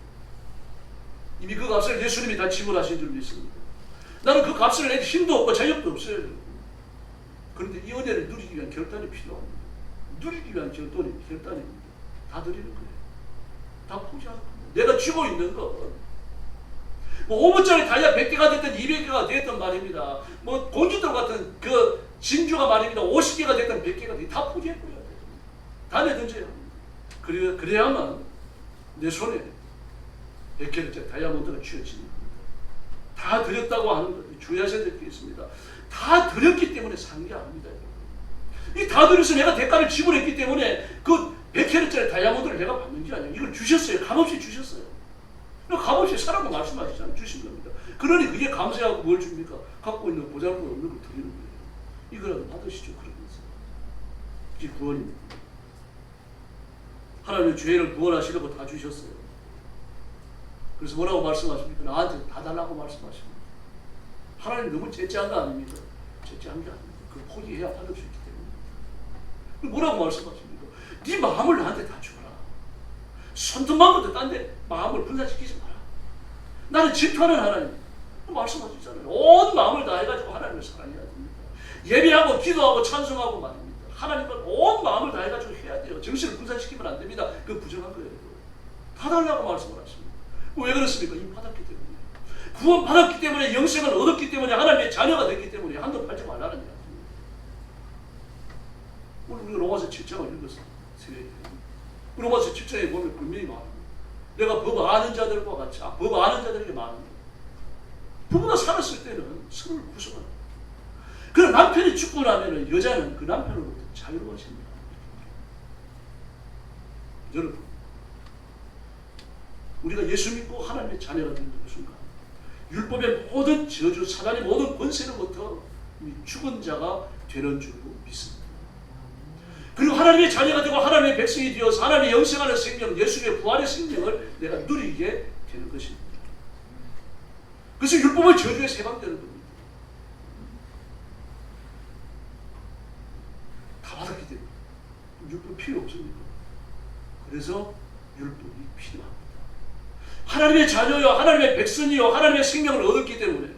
A: 이미 그 값을 예수님이 다 지불하신 줄 믿습니다. 나는 그 값을 낼 힘도 없고 자격도 없어요. 그런데 이 은혜를 누리기 위한 결단이 필요합니다. 누리기 위한 결단입니다. 다 드리는 거예요. 다 포기하는 겁니다. 내가 쥐고 있는 거 뭐 5분짜리 다이아 100개가 됐든 200개가 됐든 말입니다. 뭐 공깃돌 같은 그 진주가 말입니다. 50개가 됐든 100개가 됐든 다 포기했고요. 다 내던져야 합니다. 그래야만 내 손에 100개짜리 다이아몬드가 쥐어지는 겁니다. 다 드렸다고 하는 거예요. 주의하셔야 될 게 있습니다. 다 드렸기 때문에 산 게 아닙니다. 이 다 드려서 내가 대가를 지불했기 때문에 그 100캐럿짜리 다이아몬드를 내가 받는 게 아니에요. 이걸 주셨어요. 값없이 주셨어요. 값없이 사라고 말씀하시잖아요. 주신 겁니다. 그러니 그게 감사하고 뭘 줍니까? 갖고 있는 보잘것 없는 걸 드리는 거예요. 이거라도 받으시죠. 그러면서 이게 구원입니다. 하나님은 죄를 구원하시려고 다 주셨어요. 그래서 뭐라고 말씀하십니까? 나한테 다 달라고 말씀하십니다. 하나님 너무 째째한 거 아닙니까? 째째한 게 아닙니다. 그걸 포기해야 받을 수 있기 때문에. 뭐라고 말씀하십니까? 네 마음을 나한테 다 주라. 손톱만 것도 딴 데 마음을 분산시키지 마라. 나는 질투하는 하나님. 말씀하셨잖아요. 온 마음을 다해가지고 하나님을 사랑해야 됩니다. 예배하고 기도하고 찬송하고 말입니다. 하나님을 온 마음을 다해가지고 해야 돼요. 정신을 분산시키면 안 됩니다. 그건 부정한 거예요. 다 달라고 말씀을 하십니다. 왜 그렇습니까? 이미 받았기 때문에. 구원 받았기 때문에 영생을 얻었기 때문에 하나님의 자녀가 됐기 때문에 한도 팔지 말라는 이야기입니다. 우리가 로마서 7장을 읽었어요. 로마서 7장에 보면 분명히 말합니다. 내가 법 아는 자들과 같이 법 아는 자들에게 말합니다. 부부가 살았을 때는 서로를 구속합니다. 그러나 남편이 죽고 나면 여자는 그 남편으로부터 자유로워집니다. 여러분, 우리가 예수 믿고 하나님의 자녀가 되는 순간 율법의 모든 저주, 사단의 모든 권세로부터 죽은 자가 되는 줄로 믿습니다. 그리고 하나님의 자녀가 되고 하나님의 백성이 되어서 하나님의 영생하는 생명, 예수의 부활의 생명을 내가 누리게 되는 것입니다. 그래서 율법의 저주에서 해방되는 겁니다. 다 받았기 때문에 율법 필요 없습니다. 그래서 율법이 필요합니다. 하나님의 자녀요, 하나님의 백성이요, 하나님의 생명을 얻었기 때문에,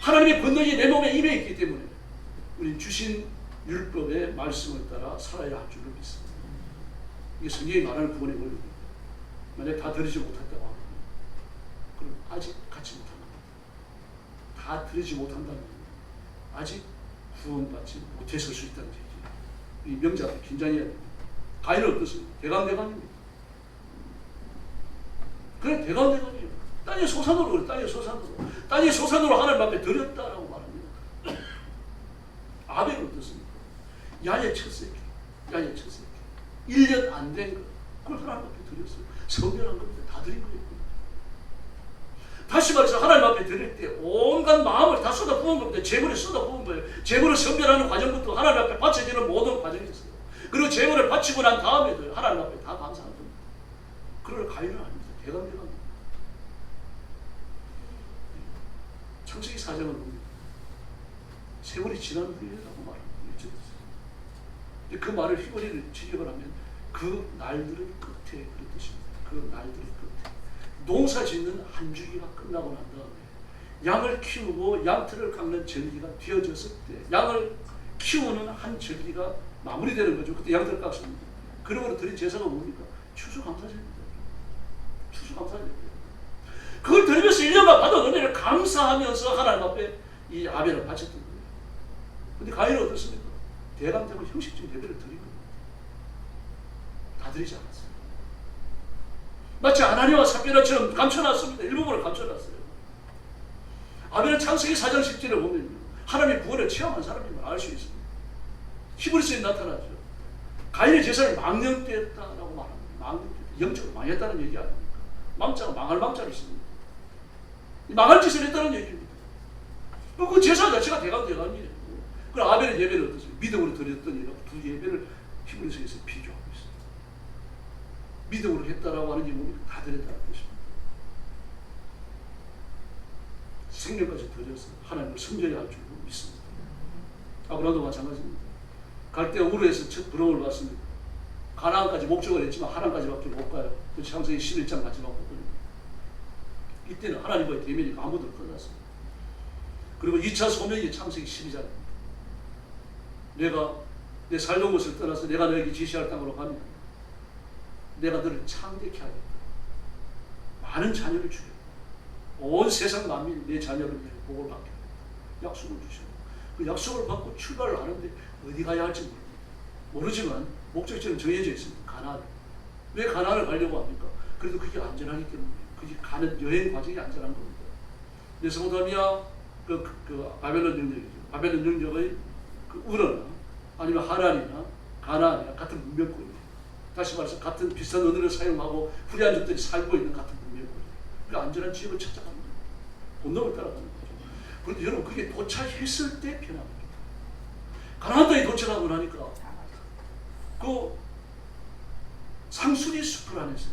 A: 하나님의 권능이 내 몸에 임해 있기 때문에 우리는 주신 율법의 말씀을 따라 살아야 할 줄을 믿습니다. 이게 성경이 말하는 구원의 원리입니다. 만약 다 들으지 못했다고 하면 그럼 아직 갖지 못한 겁니다. 다 들으지 못한다면 아직 구원받지 못했을 수 있다는 얘기예요. 이 명작 긴장해야 됩니다. 가인은 어떻습니까? 대감대감입니다. 그래, 대감대감이에요. 땅의 소산으로 그래, 땅의 소산으로. 땅의 소산으로 하나님 앞에 드렸다라고 말합니다. 아벨은 어떻습니까? 야의 첫 새끼. 1년 안 된 거. 그걸 하나님 앞에 드렸어요. 성별한 겁니다. 다 드린 거예요. 다시 말해서 하나님 앞에 드릴 때 온갖 마음을 다 쏟아부은 겁니다. 재물을 쏟아부은 거예요. 재물을 선별하는 과정부터 하나님 앞에 바쳐지는 모든 과정이 있어요. 그리고 재물을 바치고 난 다음에도 하나님 앞에 다 감사하는 겁니다. 그러나 가인은 아닙니다. 대감대감입니다. 창세기 4장을 봅니다. 세월이 지난 후에라고 말합니다. 그 말을 휘거리를 지적을 하면 그 날들의 끝에 그런 뜻입니다. 그 날들의 끝에 농사 짓는 한 주기가 끝나고 난 다음에 양을 키우고 양털을 깎는 절기가 되어졌을 때 양을 키우는 한 절기가 마무리되는 거죠. 그때 양털을 깎습니다. 그러므로 드린 제사가 뭡니까? 추수감사제입니다. 추수감사제입니다. 그걸 드리면서 1년간 받은 은혜를 감사하면서 하나님 앞에 이 아벨을 바쳤던 거예요. 근데 가인은 어떻습니까? 대감되고 형식적인 예배를 드린 겁니다. 다 드리지 않았어요. 마치 아나니와 삽비라처럼 감춰놨습니다. 일부분을 감춰놨어요. 아벨은 창세기 4장 10절에 보면 하나님의 구원을 체험한 사람임을 알 수 있습니다. 히브리서에 나타나죠. 가인의 제사를 망령되었다라고 말합니다. 망령되었다. 영적으로 망했다는 얘기 아닙니까? 망자가 망할 망자를 씁니다. 망할 짓을 했다는 얘기입니다. 그 제사 자체가 대감이에요. 그럼 아벨의 예배를 어떻습니까? 믿음으로 드렸더니 두 예배를 히브리서에서 비교하고 있습니다. 믿음으로 했다라고 하는 게 뭡니까? 다 드렸다는 뜻입니다. 생명까지 드려서 하나님을 섬겨야 할 줄로 믿습니다. 아브라함도 마찬가지입니다. 갈대아 우르에서 첫 부름을 받습니다. 가나안까지 목적을 했지만 하나님까지밖에 못 가요. 그 창세기 11장 마지막 부분입니다. 이때는 하나님과의 대면이 아무도 끝났습니다. 그리고 2차 소명이 창세기 12장입니다. 내가 내 살던 곳을 떠나서 내가 너에게 지시할 땅으로 가면 내가 너를 창대케 하겠다. 많은 자녀를 주겠다. 온 세상 만민이 내 자녀를 위해 복을 받게 하겠다. 약속을 주셨고 그 약속을 받고 출발을 하는데 어디 가야 할지 모르지만 목적지는 정해져 있습니다. 가나안. 왜 가나안을 가려고 합니까? 그래도 그게 안전하기 때문에 그게 가는 여행 과정이 안전한 겁니다. 메소포타미아 그 바벨론 영역이죠. 바벨론 영역의 그 우르나 아니면 하란이나 가나안이나 같은 문명권이에요. 다시 말해서 같은 비슷한 언어를 사용하고 후리안족들이 살고 있는 같은 문명권이에요. 그 안전한 지역을 찾아갑니다. 본능을 따라가는 거죠. 그런데 여러분 그게 도착했을 때 변합니다. 가나안 땅에 도착하고 나니까 그 상수리 숲을 안에서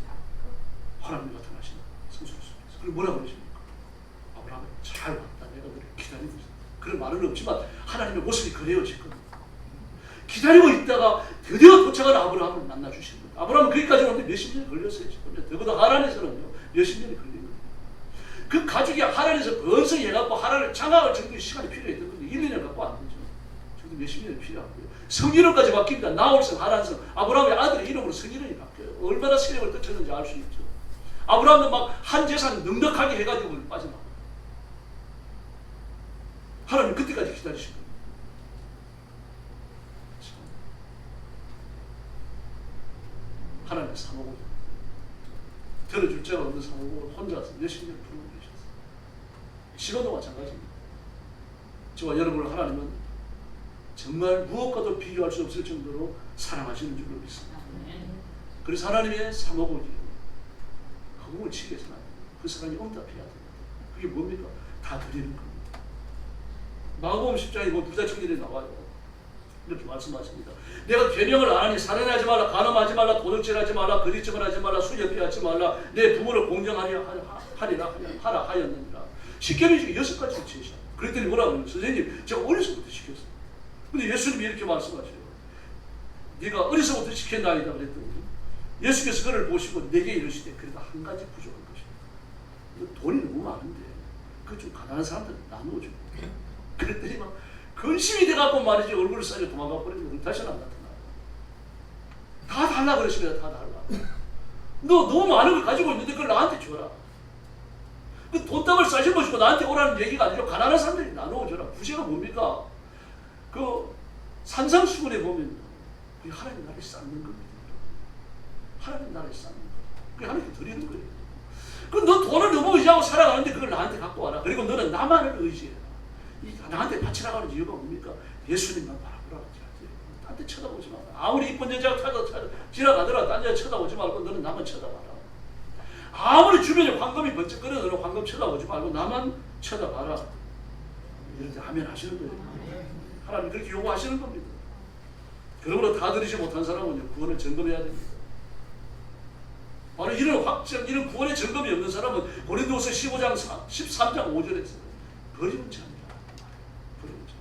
A: 하나님이 나타나시는 상수리 숲에서 그리고 뭐라고 그러십니까? 아브라함아 잘 왔다. 내가 너를 기다리고 있어. 그런 말은 없지만 하나님의 모습이 그래요지금 기다리고 있다가 드디어 도착한 아브라함을 만나주신 거예요. 아브라함은 거기까지 오는데 몇십 년이 걸렸어요. 지금. 더구나 하란에서는요 몇십 년이 걸린 거예요. 그 가족이 하란에서 번성해갖고 하란을 장악할 정도의 시간이 필요했던 건데 1, 2년 갖고 안 되죠. 저도 몇십 년이 필요하고요. 성이름까지 바뀝니다. 나홀성, 하란성. 아브라함의 아들의 이름으로 성이름이 바뀌어요. 얼마나 세력을 떨쳤는지 알 수 있죠. 아브라함도 막 한 재산 넉넉하게 해가지고 빠져나가요. 하나님 그때까지 기다리신 겁니다. 하나님의 사모곡, 들어줄 자가 없는 사모곡을 혼자서 몇십 년 부르고 계셨어요. 지금도 마찬가지입니다. 저와 여러분을 하나님은 정말 무엇과도 비교할 수 없을 정도로 사랑하시는 줄로 믿습니다. 그래서 하나님의 사모곡이 허공을 치게 해서는 그 사람이 응답해야 됩니다. 그게 뭡니까? 다 드리는 겁니다. 마가복음 10장에 보면 부자 청년이 나와요. 이렇게 말씀하십니다. 내가 계명을 안 하니 살인하지 말라, 간음하지 말라, 도둑질하지 말라, 거짓증을 하지 말라, 수역비하지 말라, 내 부모를 공경하리라 하라 하였느니라. 십계명 중에 6가지를 제시합니다. 그랬더니 뭐라고 하냐면 선생님 제가 어려서부터 시켰어요. 근데 예수님이 이렇게 말씀하셔요. 네가 어려서부터 시켰나이다 그랬더니 예수께서 그를 보시고 내게 이르시되 그래도 한 가지 부족한 것이다. 돈이 너무 많은데 그 좀 가난한 사람들 나누어줘. 그랬더니 막 근심이 돼갖고 말이지 얼굴을 싸게 도망가 버리면 다시는 안 나타나요. 다 달라 그러십니다. 다 달라. 너 너무 많은 걸 가지고 있는데 그걸 나한테 줘라. 그 돈다발 싸집어 주고 나한테 오라는 얘기가 아니라 가난한 사람들이 나누어줘라. 부재가 뭡니까? 그 산상수훈에 보면 그게 하나님 나라를 쌓는 겁니다. 하나님 나라를 쌓는 거예요. 그게 하나님께 드리는 거예요. 그 너 돈을 너무 의지하고 살아가는데 그걸 나한테 갖고 와라. 그리고 너는 나만을 의지해라. 나한테 바치라고 하는 이유가 뭡니까? 예수님만 바라보라. 딴 데 쳐다보지 마라. 아무리 이쁜 여자가 지나가더라도 딴 여자 쳐다보지 말고 너는 나만 쳐다봐라. 아무리 주변에 황금이 번쩍거려 너는 황금 쳐다보지 말고 나만 쳐다봐라. 이렇게 하면 하시는 거예요. 하나님 그렇게 요구하시는 겁니다. 그러므로 다 드리지 못한 사람은 구원을 점검해야 됩니다. 바로 이런 확정, 이런 구원의 점검이 없는 사람은 고린도후서 15장 13장 5절에 버리는 자입니다. 버리는 자.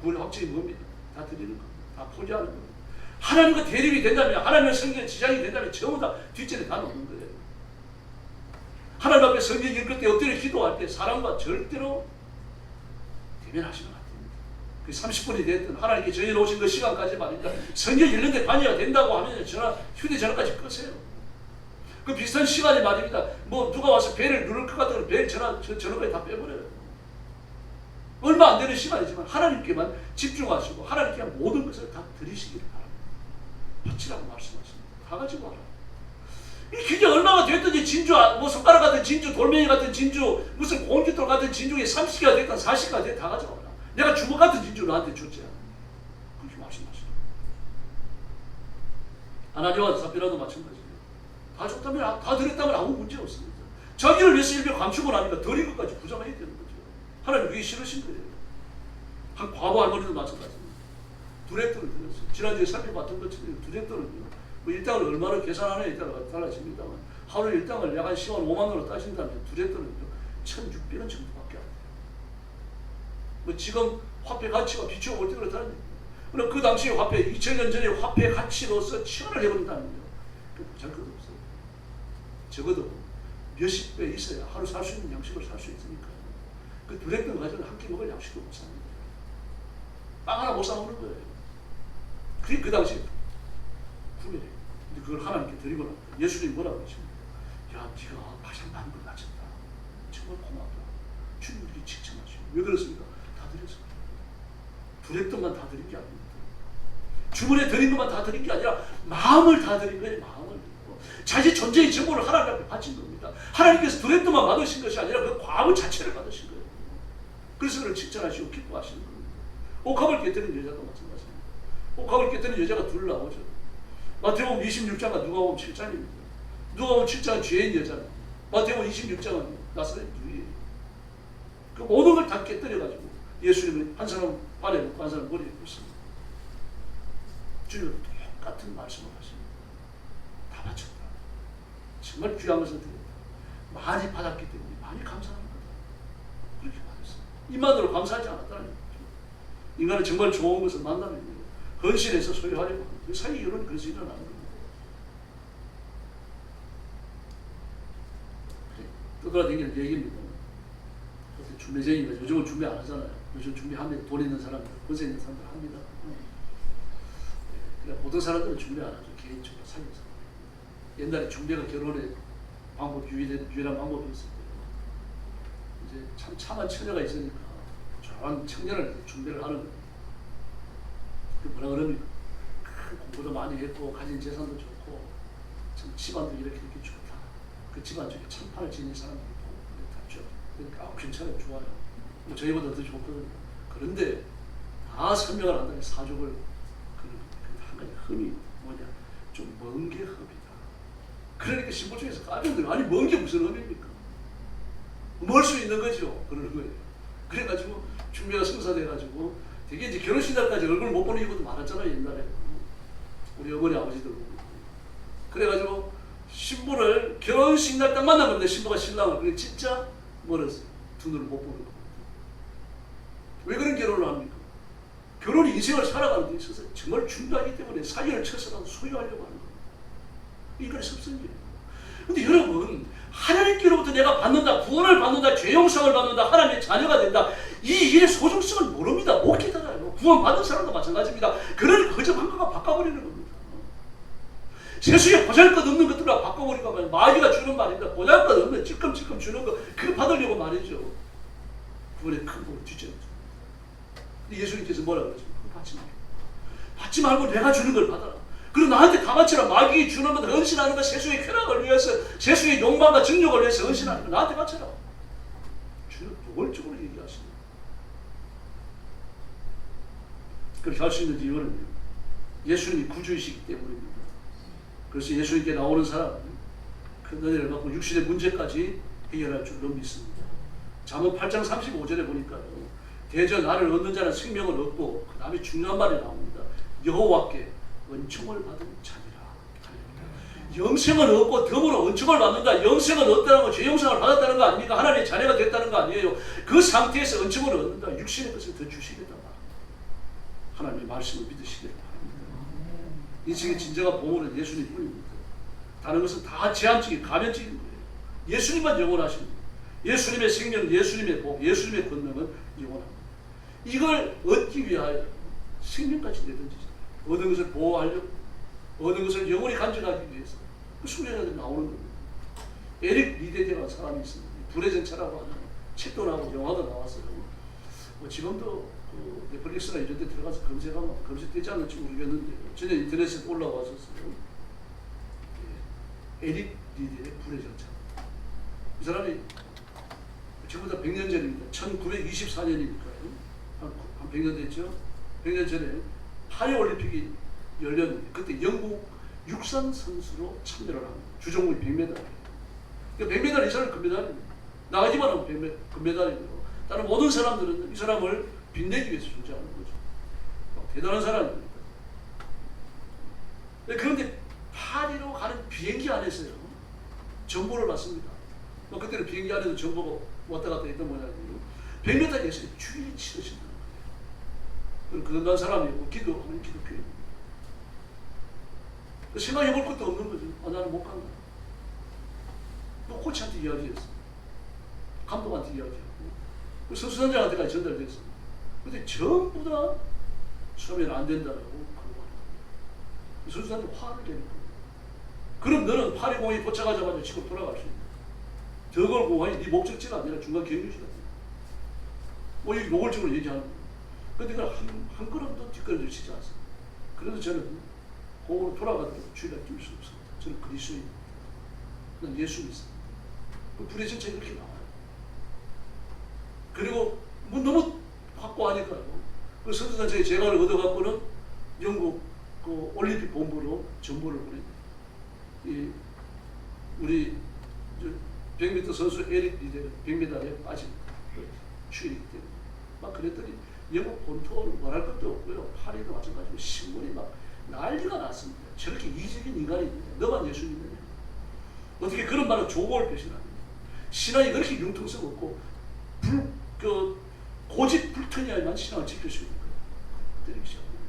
A: 구원의 확정이 뭡니까? 다 드리는 겁니다. 다 포기하는 겁니다. 하나님과 대립이 된다면, 하나님의 성경에 지장이 된다면 전부 다 뒷전에 다 놓는 거예요. 하나님 앞에 성경 읽을 때 엎드려 기도할 때 사람과 절대로 대면하시면 안 됩니다. 그 30분이 됐든 하나님께 저희 오신 그 시간까지 말입니다. 성경 읽는데 관여가 된다고 하면 휴대전화까지 끄세요. 그 비슷한 시간이 말입니다. 뭐 누가 와서 벨을 누를 것 같으면 벨 전화까지 다 빼버려요. 얼마 안 되는 시간이지만 하나님께만 집중하시고 하나님께 모든 것을 다 드리시기를 바랍니다. 바치라고 말씀하십니다. 다 가지고 와라. 이 기계 얼마가 됐든지 진주, 뭐 손가락 같은 진주, 돌멩이 같은 진주, 무슨 공깃돌 같은 진주에 30개가 됐든 40개가 됐든 다 가져와라. 내가 주먹 같은 진주 너한테 줬지. 그렇게 말씀하시죠. 아나니와 삽비라도 마찬가지예요. 다 줬다면, 다 드렸다면 아무 문제 없습니다. 자기를 위해서 일병 감추고 나니까 드린 것까지 부정해야 되는 거죠. 하나님 그게 싫으신 거예요. 한 과부 할머니도 마찬가지입니다. 두레돈을 드렸어요. 지난주에 살펴봤던 것처럼 두레돈은요. 뭐 일당을 얼마나 계산하느냐에 따라 달라집니다만 하루 일당을 약 한 10만 5만 원으로 따진다면 두레돈은요 1,600원 정도밖에 안 돼요. 뭐 지금 화폐 가치가 비추어 볼 때 그렇다는 얘기예요. 그럼 그 당시에 화폐 2000년 전에 화폐 가치로서 1,000원을 해버린다면요. 그 부잘 것 없어요. 적어도 몇십 배 있어야 하루 살 수 있는 양식을 살 수 있으니까요. 그 두레돈 가지고는 한 끼 먹을 양식도 못 삽니다. 빵 하나 못 사 먹는 거예요. 그게 그 당시에 후회해요. 근데 그걸 하나님께 드리고 나니까 예수님이 뭐라고 하십니까? 야, 네가 가장 많은 걸 바쳤다. 정말 고맙다. 주님들이 칭찬하시고. 왜 그렇습니까? 다 드렸습니다. 두레돈만 다 드린 게 아닙니다. 주문에 드린 것만 다 드린 게 아니라 마음을 다 드린 거예요. 마음을. 자기 존재의 전부를 하나님 앞에 바친 겁니다. 하나님께서 두레돈만 받으신 것이 아니라 그 과부 자체를 받으신 거예요. 그래서 그를 칭찬하시고 기뻐하시는 겁니다. 옥합을 깨뜨린 여자도 마찬가지입니다. 옥합을 깨뜨린 여자가 둘 나오죠. 마태복음 26장과 누가복음 7장입니다. 누가복음 7장은 죄인 여자입니다. 마태복음 26장은 나사렛 유이에요. 그 모든 걸 다 깨뜨려가지고 예수님은 한 사람 발에 놓고 한 사람 머리에 놓습니다. 주님은 똑같은 말씀을 하십니다. 다 바쳤다. 정말 귀한 것을 드렸다. 많이 받았기 때문에 많이 감사하는 거다. 그렇게 받았습니다. 이만으로 감사하지 않았다는 거죠. 인간은 정말 좋은 것을 만나면 헌신해서 소유하려고 합니다. 그 사이 이론이 그래서 일어나는 겁니다. 떠돌아다니는 얘기입니다. 준비쟁이가 요즘은 준비 안 하잖아요. 요즘 준비하면 돈 있는 사람들, 권세 있는 사람들 합니다. 그러니까 모든 사람들은 준비 안 하죠. 개인적으로 살면서. 옛날에 준비가 결혼의 방법, 유일한 방법이 있을 때요. 이제 참 참한 처녀가 있으니까 저런 청년을 준비를 하는 거예요. 그 뭐라 그럽니까? 큰 공부도 많이 했고 가진 재산도 좋고 참 집안도 이렇게 좋다. 그 집안 중에 참판을 지닌 사람들이 있죠. 그러니까 괜찮아요, 좋아요. 뭐 저희보다 더 좋거든요. 그런데 다 설명을 한다면 사족을 한 가지 흠이 뭐냐, 좀 먼 게 흠이다. 그러니까 신부 중에서 까병들 아니 먼 게 무슨 흠입니까? 멀 수 있는 거죠. 그러는 거예요. 그래가지고 중매가 성사돼가지고 되게 이제 결혼식 날까지 얼굴 못 보는 이유도 많았잖아요, 옛날에. 우리 어머니 아버지들. 그래가지고 신부를 결혼식 날 딱 만나면 신부가 신랑을 그게 진짜 멀었어요. 두 눈을 못 보는 겁니다. 왜 그런 결혼을 합니까? 결혼이 인생을 살아가는 데 있어서 정말 중요하기 때문에 사연을 쳐서라도 소유하려고 하는 겁니다. 인간의 습성이에요. 근데 여러분, 하나님께로부터 내가 받는다, 구원을 받는다, 죄 용서를 받는다, 하나님의 자녀가 된다, 이 일의 소중성을 모릅니다. 못 깨달아요. 구원 받은 사람도 마찬가지입니다. 그러니까 그저 한가가 바꿔버리는 겁니다. 세수에 보잘것없는 것들과 바꿔버리고 말이야. 마귀가 주는 말입니다. 보잘것없는 찔끔찔끔 주는 거 그거 받으려고 말이죠. 구원의 큰 복을 주지 않죠. 근데 예수님께서 뭐라 그러죠? 그거 받지 말고. 받지 말고 내가 주는 걸 받아라. 그리고 나한테 다 바쳐라. 마귀 주는 건 헌신하는 거, 세수의 쾌락을 위해서, 세수의 욕망과 정욕을 위해서 헌신하는 거 나한테 바쳐라. 주는 노골적으로 얘기하십니다. 그렇게 할 수 있는 이유는 예수님이 구주이시기 때문입니다. 그래서 예수님께 나오는 사람은 큰 은혜를 받고 육신의 문제까지 해결할 줄로 믿습니다. 잠언 8장 35절에 보니까요, 대저 나를 얻는 자는 생명을 얻고 그 다음에 중요한 말이 나옵니다. 여호와께 은총을 받은 자니라. 영생을 얻고 덤으로 은총을 받는다. 영생을 얻다는 건 죄 용서를 받았다는 거 아닙니까? 하나님의 자녀가 됐다는 거 아니에요. 그 상태에서 은총을 얻는다. 육신의 것을 더 주시겠다. 하나님의 말씀을 믿으시기를 바랍니다. 인생의 진정한 보물은 예수님 뿐입니다. 다른 것은 다 제한적인 가면적인 거예요. 예수님만 영원하십니다. 예수님의 생명, 예수님의 복, 예수님의 권능은 영원합니다. 이걸 얻기 위하여 생명까지 내던지잖아요. 얻은 것을 보호하려고, 얻은 것을 영원히 간직하기 위해서 그 순례자들이 나오는 겁니다. 에릭 리데디라는 사람이 있습니다. 불의 전차라고 하는 책도 나오고 영화도 나왔어요. 뭐 지금도 그 넷플릭스나 이런 데 들어가서 검색하면 검색되지 않을지 모르겠는데 전에 인터넷에 올라왔었어요. 에릭 리데의 불의 전차. 이 사람이 지금보다 100년 전입니다. 1924년이니까요. 한 100년 됐죠. 100년 전에 파리올림픽이 열렸는데 그때 영국 육상 선수로 참여를 합니다. 주종목이 100m예요. 그러니까 100m 이 사람은 금메달입니다. 나가기만 하면 금메달이고요. 다른 모든 사람들은 이 사람을 빛내기 위해서 존재하는 거죠. 대단한 사람입니다. 그런데 파리로 가는 비행기 안에서요, 정보를 받습니다. 그때는 비행기 안에서 정보가 왔다 갔다 했던 모양이에요. 100m에서 주일이 치러진다는 거예요. 그런 사람이고 기도하는 기독교입니다. 생각해 볼 것도 없는 거죠. 아, 나는 못 간다. 또 코치한테 이야기했어. 감독한테 이야기하고 선수단장한테까지 전달됐어. 근데 전부 다 수업에는 안 된다라고 그러고 선수단장 화를 내는 거예요. 그럼 너는 파리공항에 도착하자마자 집으로 돌아갈 수 있다. 저걸 공항이 네 목적지가 아니라 중간 경유지가 돼. 뭐 이렇게 노골적으로 얘기하는 거예요. 근데 그걸 한 걸음도 뒷걸음질 치지 않습니다. 그래서 저는 공으로 돌아가도록 주의를 뛸 수 없습니다. 저는 그리스도입니다. 난 예수 믿습니다. 그 불의 전체 이렇게 나와요. 그리고 뭐 너무 확고하니까요. 그 선수단체의 재간을 얻어갖고는 영국 그 올림픽 본부로 정보를 보냅니다. 이 우리 100m 선수 에릭 리데는 100m에 빠진 추이기 때문에 막 그랬더니 영국 본토는 말할 것도 없고요. 파리도 마찬가지고 신문이 막 난리가 났습니다. 저렇게 이기적인 인간이 있느냐? 너만 예수 믿느냐? 어떻게 그런 말을 조공을 배신합니까? 신앙이 그렇게 융통성 없고 고집 불턴이야만 신앙을 지킬 수 있는 거예요. 때리기 시작합니다.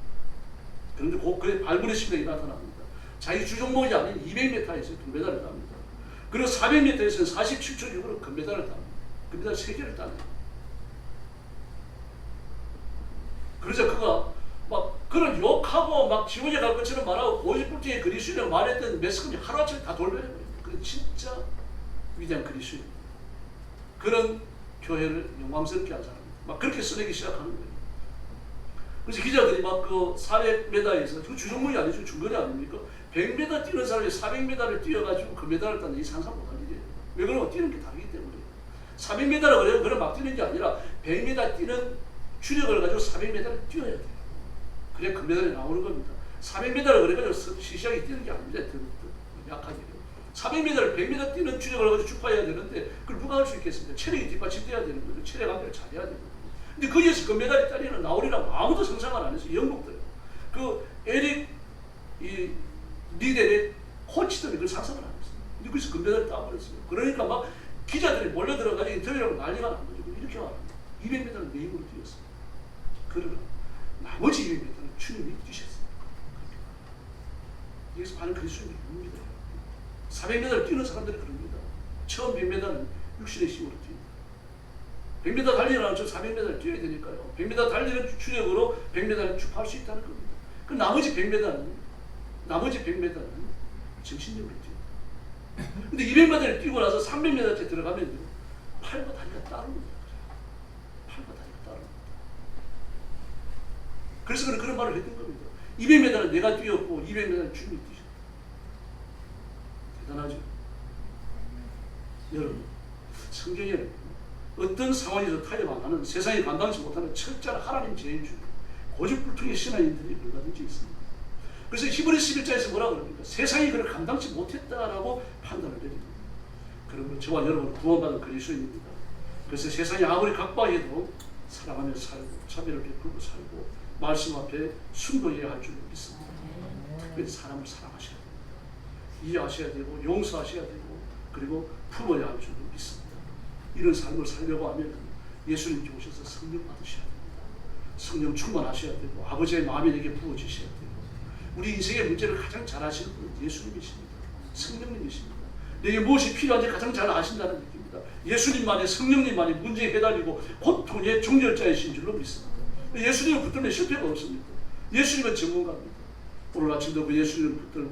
A: 그런데 그의 발군의 실력이 나타납니다. 자기 주종목이 아닌 200m에서 금메달을 땁니다. 그리고 400m에서는 47초 6으로 금메달을 땁니다. 금메달 3개를 따네요. 그래서 그가 막 그런 욕하고 막 지옥에 갈 것처럼 말하고 고집불통의 그리스도라고 말했던 매스컴이 하루아침에 다 돌려버립니다. 그건 진짜 위대한 그리스도입니다. 그런 교회를 영광스럽게 한 사람입니다. 막 그렇게 써내기 시작하는 거예요. 그래서 기자들이 막 그 400m에서 그 주종목이 아니죠. 중거리 아닙니까? 100m 뛰는 사람이 400m를 뛰어가지고 금메달을 따는 이 상상 못할 일이에요. 왜 그러면 뛰는 게 다르기 때문에. 400m를 그래요. 그럼 막 뛰는 게 아니라 100m 뛰는 추력을 가지고 400m를 뛰어야 돼요. 그래야 금메달이 나오는 겁니다. 400m를 그래가지고 시시하게 뛰는 게 아닙니다. 약하게. 400m를 100m 뛰는 추력을 가지고 주파해야 되는데 그걸 누가 할 수 있겠습니까? 체력이 뒷받침돼야 되는 거죠. 체력 안배를 잘해야 되는 거죠. 근데 거기에서 금메달이 따리는 나오리라고 아무도 상상을 안 해서 영국들 그 에릭 이 리델의 코치들이 그걸 상상을 안 했어요. 근데 거기서 금메달을 따버렸어요. 그러니까 막 기자들이 몰려 들어가지고 인터뷰라고 난리가 난 거죠. 이렇게 말합니다. 200m는 내 힘으로 뛰었어요. 그러나 나머지 200m는 주님이 뛰셨어요. 여기서 많은 그리스도인이 봅니다. 400m를 뛰는 사람들이 그럽니다. 처음 100m는 육신의 힘으로 뜁니다. 100m 달리려면 저 400m를 뛰어야 되니까요. 100m 달리는 추력으로 100m를 쭉 할 수 있다는 겁니다. 그 나머지 100m는 정신력으로 뛰어요. 근데 200m를 뛰고 나서 300m째 들어가면요. 팔과 다리가 따릅니다. 팔과 다리가 따릅니다. 그래서 그런 말을 했던 겁니다. 200m는 내가 뛰었고 200m는 주님이 뛰셨다. 대단하죠? 여러분, 성경에는 어떤 상황에서 타협 안 하는 세상이 감당치 못하는 철저한 하나님 제일주의 고집불통의 신앙인들이 얼마든지 있습니다. 그래서 히브리서 11장에서 뭐라고 그럽니까? 세상이 그를 감당치 못했다라고 판단을 내립니다. 그러므로 저와 여러분은 구원받은 그리스도인입니다. 그래서 세상이 아무리 각박해도 사랑하며 살고 자비를 베풀고 살고 말씀 앞에 순종해야 할 줄 믿습니다. 그래서 사람을 사랑하셔야 됩니다. 이해하셔야 되고 용서하셔야 되고 그리고 품어야 할 줄 믿습니다. 이런 삶을 살려고 하면 예수님께 오셔서 성령 받으셔야 됩니다. 성령 충만하셔야 되고 아버지의 마음이 내게 부어지셔야 되고 우리 인생의 문제를 가장 잘 아시는 분은 예수님이십니다. 성령님이십니다. 내게 무엇이 필요한지 가장 잘 아신다는 느낌입니다. 예수님만이 성령님만이 문제에 해달리고 고통의 종결자이신 줄로 믿습니다. 예수님을 붙들면 실패가 없습니다. 예수님은 전문가입니다. 오늘 아침도 그 예수님을 붙들고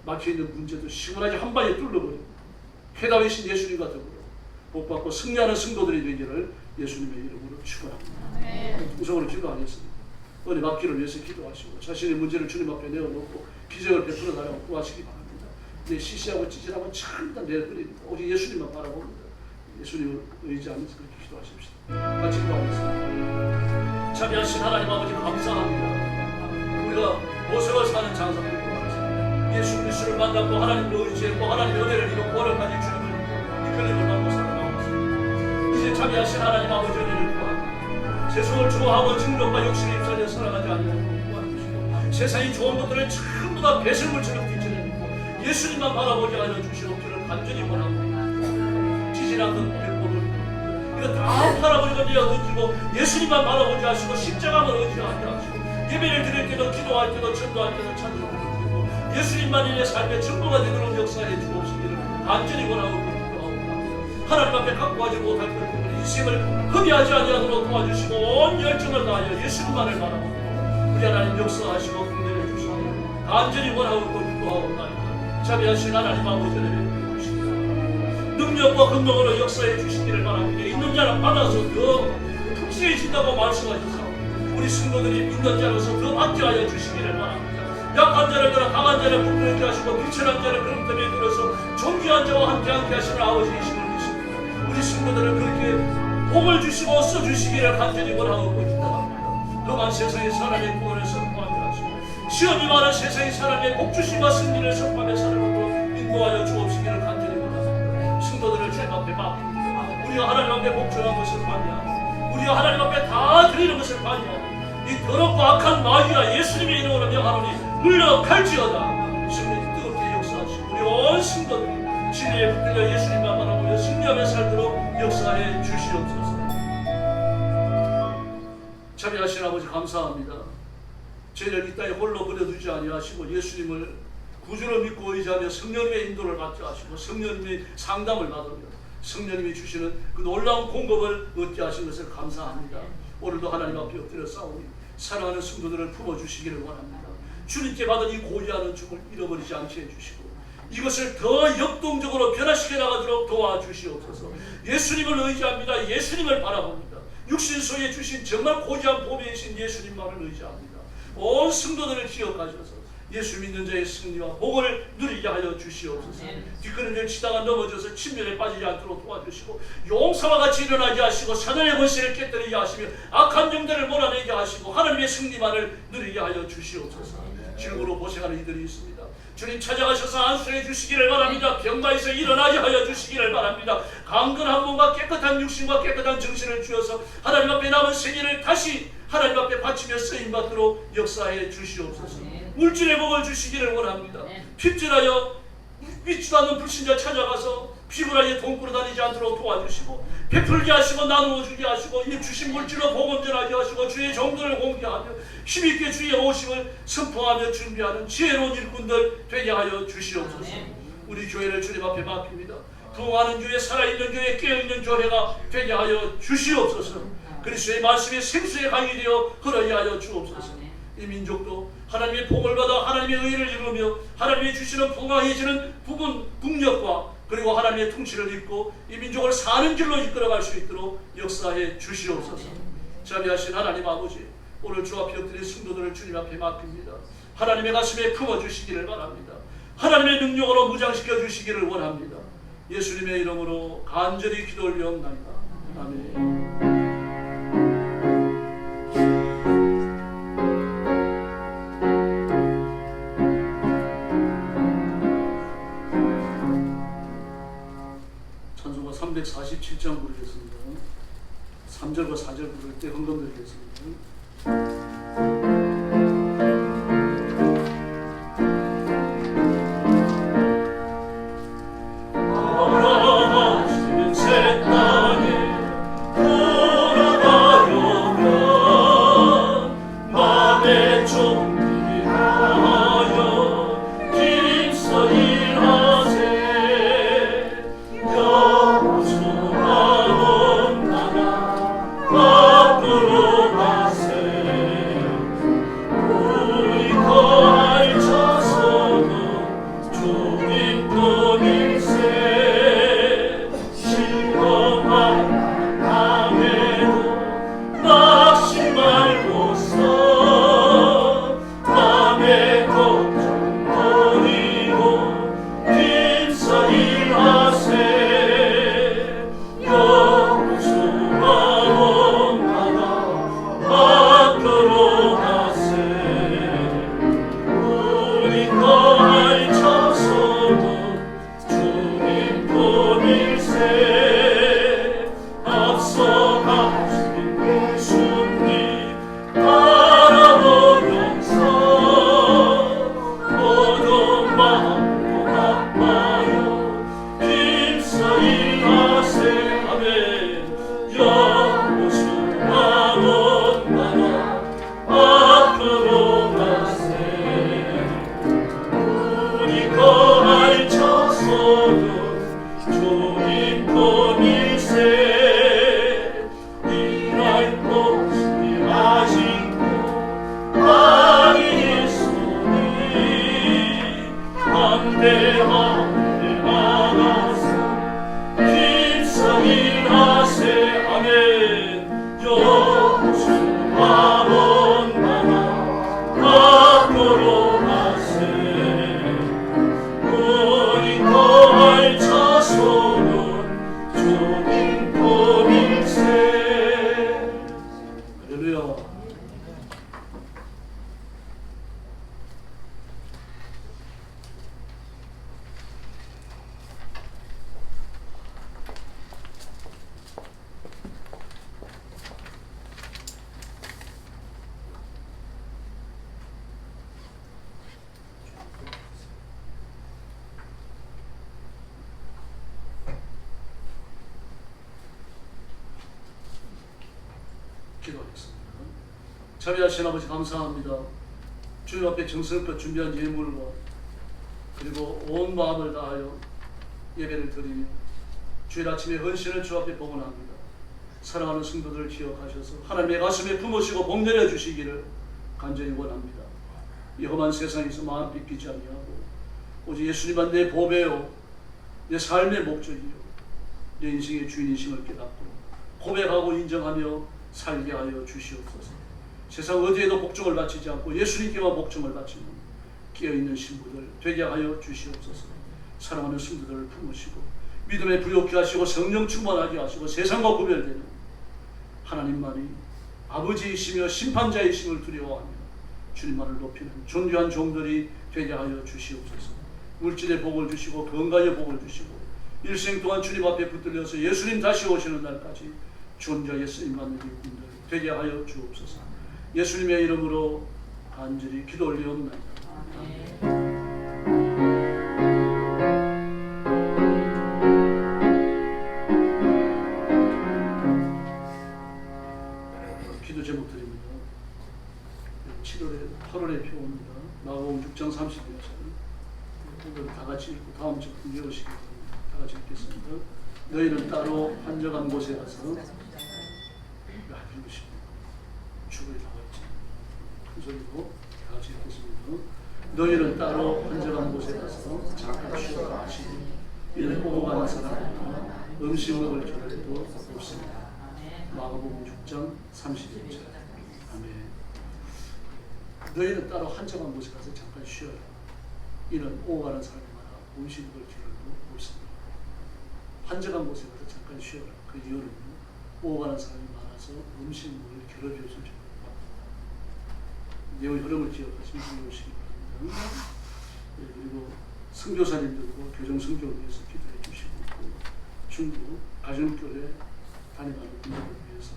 A: 막혀있는 문제도 시원하게 한 방에 뚫어버리고 해답이신 예수님과 더불어 복받고 승리하는 성도들이 되기를 예수님의 이름으로 축원합니다. 우선으로 기도하겠습니다. 은혜 받기를 위해서 기도하시고 자신의 문제를 주님 앞에 내어놓고 기적을 베풀어 달라고 구하시기 바랍니다. 내 시시하고 찌질하고 참 다 내버립니다. 오직 예수님만 바라봅니다. 예수님을 의지하면서 그렇게 기도하십시오. 같이 기도하겠습니다. 자비하신 하나님 아버지 감사합니다. 우리가 모세와 사는 장사들과 같이 예수 그리스도를 만났고 하나님을 의지했고 하나님의 은혜를 입고 구원을까지 주님을 이끌림을 받고 살아가고 있습니다. 이제 자비하신 하나님 아버지 은혜를 구합니다. 세상을 좋아하고 증명과 욕심에 입사하여 살아가지 않는 구하시고 세상이 좋은 것들을 전부 다 배설물처럼 뒤쳐내고 예수님만 바라보게 하여 주시옵기를 간절히 원합니다. 찌질한 것 백보를 이거 다 팔아버리고 내어던지고 예수님만 바라보게 하시고 십자가만 의지하게 하시고 예배를 드릴 때도 기도할 때도 전도할 때도 찬송을 드리고 예수님만이 내 삶의 전부가 되도록 역사해 주옵시기를 간절히 원하고 기도하옵니다. 하나님 앞에 갖고하지 못할 것들 인생을 흡의하지 아니하도록 도와주시고 온 열정을 다하여 예수님만을 바라보고 우리 하나님 역사하시고 긍휼해 주시옵기를 간절히 원하고 기도하옵나이다. 자비하신 하나님 아버지 은혜를 주시옵소서. 능력과 권능으로 역사해 주시기를 바랍니다. 있는 자는 받아서 더 풍성해진다고 말씀하셔서 우리 성도들이 믿는 자로서 더 받게 하여 주시기를 바랍니다. 약한 자를 들어 강한 자를 붙들게 하시고 비천한 자를 그름터에 들어서 존귀한 자와 함께 하시는 아버지이심을 믿습니다. 우리 성도들을 그렇게 복을 주시고 써주시기를 간절히 원하고 기도합니다. 험한 세상의 사람의 구원을 선포하게 하시고 시험이 많은 세상의 사람의 복주심과 승리를 선포하며 살아가도록 인도하여 주옵시기를 간절히 원합니다. 성도들을 주님 앞에 맡깁니다. 우리가 하나님 앞에 복종한 것을 관여하고 우리가 하나님 앞에 다 드리는 것을 관여하고 이 더럽고 악한 마귀가 예수님의 이름으로 명하노니 물러갈지어다. 성령이 뜨겁게 역사하시고 우리 온 성도들이 진리에 붙들려 예수님만 바라보며 승리하며 살도록 역사해 주시옵소서. 자비하신 아버지 감사합니다. 저희를 이 땅에 홀로 버려두지 아니하시고 예수님을 구주로 믿고 의지하며 성령님의 인도를 받게 하시고 성령님의 상담을 받으며 성령님이 주시는 그 놀라운 공급을 얻게 하신 것을 감사합니다. 오늘도 하나님 앞에 엎드려 싸우니 사랑하는 성도들을 품어주시기를 원합니다. 주님께 받은 이 고귀한 은총을 잃어버리지 않게 해주시고 이것을 더 역동적으로 변화시켜 나가도록 도와주시옵소서. 예수님을 의지합니다. 예수님을 바라봅니다. 육신 속에 주신 정말 고귀한 보배이신 예수님만을 의지합니다. 온 성도들을 기억하셔서 예수 믿는 자의 승리와 복을 누리게 하여 주시옵소서. 뒷걸음질 치다가 넘어져서 침면에 빠지지 않도록 도와주시고 용사와 같이 일어나게 하시고 사단의 권세를 깨뜨리게 하시며 악한 영들을 몰아내게 하시고 하나님의 승리만을 누리게 하여 주시옵소서. 질고로 고생하는 이들이 있습니다. 주님 찾아가셔서 안수해 주시기를 바랍니다. 병마에서 일어나게 하여 주시기를 바랍니다. 강건한 몸과 깨끗한 육신과 깨끗한 정신을 주어서 하나님 앞에 남은 생일을 다시 하나님 앞에 바치며 쓰임받도록 역사해 주시옵소서. 물질의 복을 주시기를 원합니다. 핍진하여 믿지도 않는 불신자 찾아가서 피곤하게 돈 끌어다니지 않도록 도와주시고 베풀게 하시고 나누어 주게 하시고 이 주신 물질로 복음전하게 하시고 주의 정도를 공개하며 힘있게 주의 오심을 선포하며 준비하는 지혜로운 일꾼들 되게 하여 주시옵소서. 우리 교회를 주님 앞에 맡깁니다. 부흥하는 교회, 살아있는 교회, 깨어있는 교회가 되게 하여 주시옵소서. 그리스도의 말씀이 생수의 강이 되어 흐르게 하여 주옵소서. 이 민족도 하나님의 복을 받아 하나님의 의를 이루며 하나님이 주시는 풍성해지는 북녘과 그리고 하나님의 통치를 입고 이 민족을 사는 길로 이끌어갈 수 있도록 역사해 주시옵소서. 자비하신 하나님 아버지, 오늘 주 앞에 엎드린 성도들을 주님 앞에 맡깁니다. 하나님의 가슴에 품어주시기를 바랍니다. 하나님의 능력으로 무장시켜 주시기를 원합니다. 예수님의 이름으로 간절히 기도 올려옵나이다. 아멘. 찬송가 347장 부르겠습니다. 3절과 4절 부를 때 헌금 드리겠습니다. 기도하겠습니다. 자비하신 아버지 감사합니다. 주님 앞에 정성껏 준비한 예물과 그리고 온 마음을 다하여 예배를 드리며 주일 아침에 헌신을 주 앞에 봉헌합니다. 사랑하는 성도들을 기억하셔서 하나님의 가슴에 품으시고 복 내려주시기를 간절히 원합니다. 이 험한 세상에서 마음 삐끼지 아니하고 오직 예수님만 내 보배요 내 삶의 목적이요 내 인생의 주인이심을 깨닫고 고백하고 인정하며 살게 하여 주시옵소서. 세상 어디에도 복종을 바치지 않고 예수님께만 복종을 바치는 깨어있는 신부들 되게 하여 주시옵소서. 사랑하는 성도들을 품으시고 믿음에 부욕케 하시고 성령 충만하게 하시고 세상과 구별되는 하나님만이 아버지이시며 심판자이심을 두려워하며 주님만을 높이는 존귀한 종들이 되게 하여 주시옵소서. 물질의 복을 주시고 건강의 복을 주시고 일생 동안 주님 앞에 붙들려서 예수님 다시 오시는 날까지 존귀하게 쓰임받는 일꾼들 되게 하여 주옵소서. 예수님의 이름으로 간절히 기도 올리옵나이다. 기도 제목 드립니다. 7월에 8월에 표입니다. 마가복음 6장 32절. 오늘 다 같이 읽고 다음 주 외우시기 바랍니다. 다 같이 읽겠습니다. 너희는 따로 한적한 곳에 가서 읽으시고 주부에 나와 있지. 큰 소리로 다 같이 읽겠습니다. 너희는 따로 한적한 곳에 가서 잠깐 쉬어라 하시니 이는 오고 가는 사람이나 음식 먹을 겨를도 없습니다. 마가복음 6장 31절. 아멘. 너희는 따로 한적한 곳에 가서 잠깐 쉬어라. 이는 오고 가는 사람이 많아 음식 먹을 겨를도 없습니다. 한적한 곳에 가서 잠깐 쉬어라. 그 이유는 오고 가는 사람이 많아서 음식 먹을 겨를이 없을 줄 내용 흐름을 기억하시면 좋으시기 바랍니다. 네, 그리고 선교사님들과 교정 선교를 위해서 기도해 주시고 중국 가정교회 다니는 분들을 위해서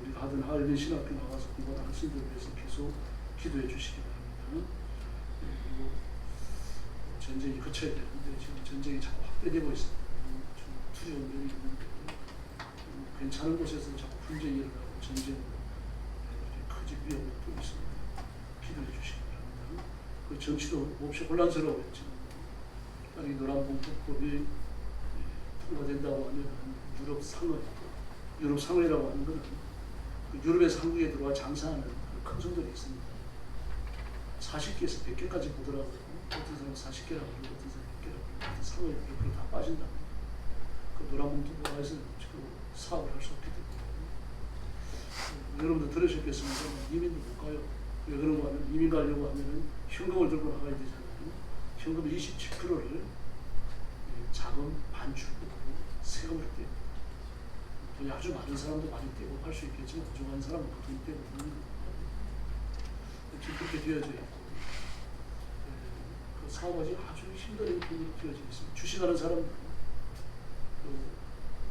A: 우리가 하던 하얼빈 신학교 나와서 공부하는 학생들을 위해서 계속 기도해 주시기 바랍니다. 네, 그리고 전쟁이 그쳐야 되는데 지금 전쟁이 자꾸 확대되고 있습니다. 좀 두려운 면이 있는데 괜찮은 곳에서 자꾸 분쟁이 일어나고 전쟁 커질 위험이 또 있습니다. 기도해 주시기 바랍니다. 그 정치도 몹시 혼란스러워했죠. 이 노란봉투법이 통과된다고 하면 유럽 상회라고 하는 것은 그 유럽에서 한국에 들어와 장사하는 그 큰 성들이 있습니다. 40개에서 100개까지 보더라고요. 어떤 사람은 40개라고 그러고 어떤 사람은 100개라고 그러고 상회 100% 다 빠진다. 그 노란봉투법에서 지금 사업을 할 수 없기 때문에 여러분들 들으셨겠습니까? 이민도 못 가요. 왜 그런가 하면 이민 가려고 하면은 현금을 들고 나가야 되잖아요. 현금 27%를 자금 반출금으로 세금을 떼고 돈이 아주 많은 사람도 많이 떼고 할 수 있겠지만 부족한 사람은 그 돈 떼고 그러는 거예요. 지금 그렇게 되어져 있고 그 사업이 아주 힘든 돈으로 되어져 있습니다. 주식하는 사람은 그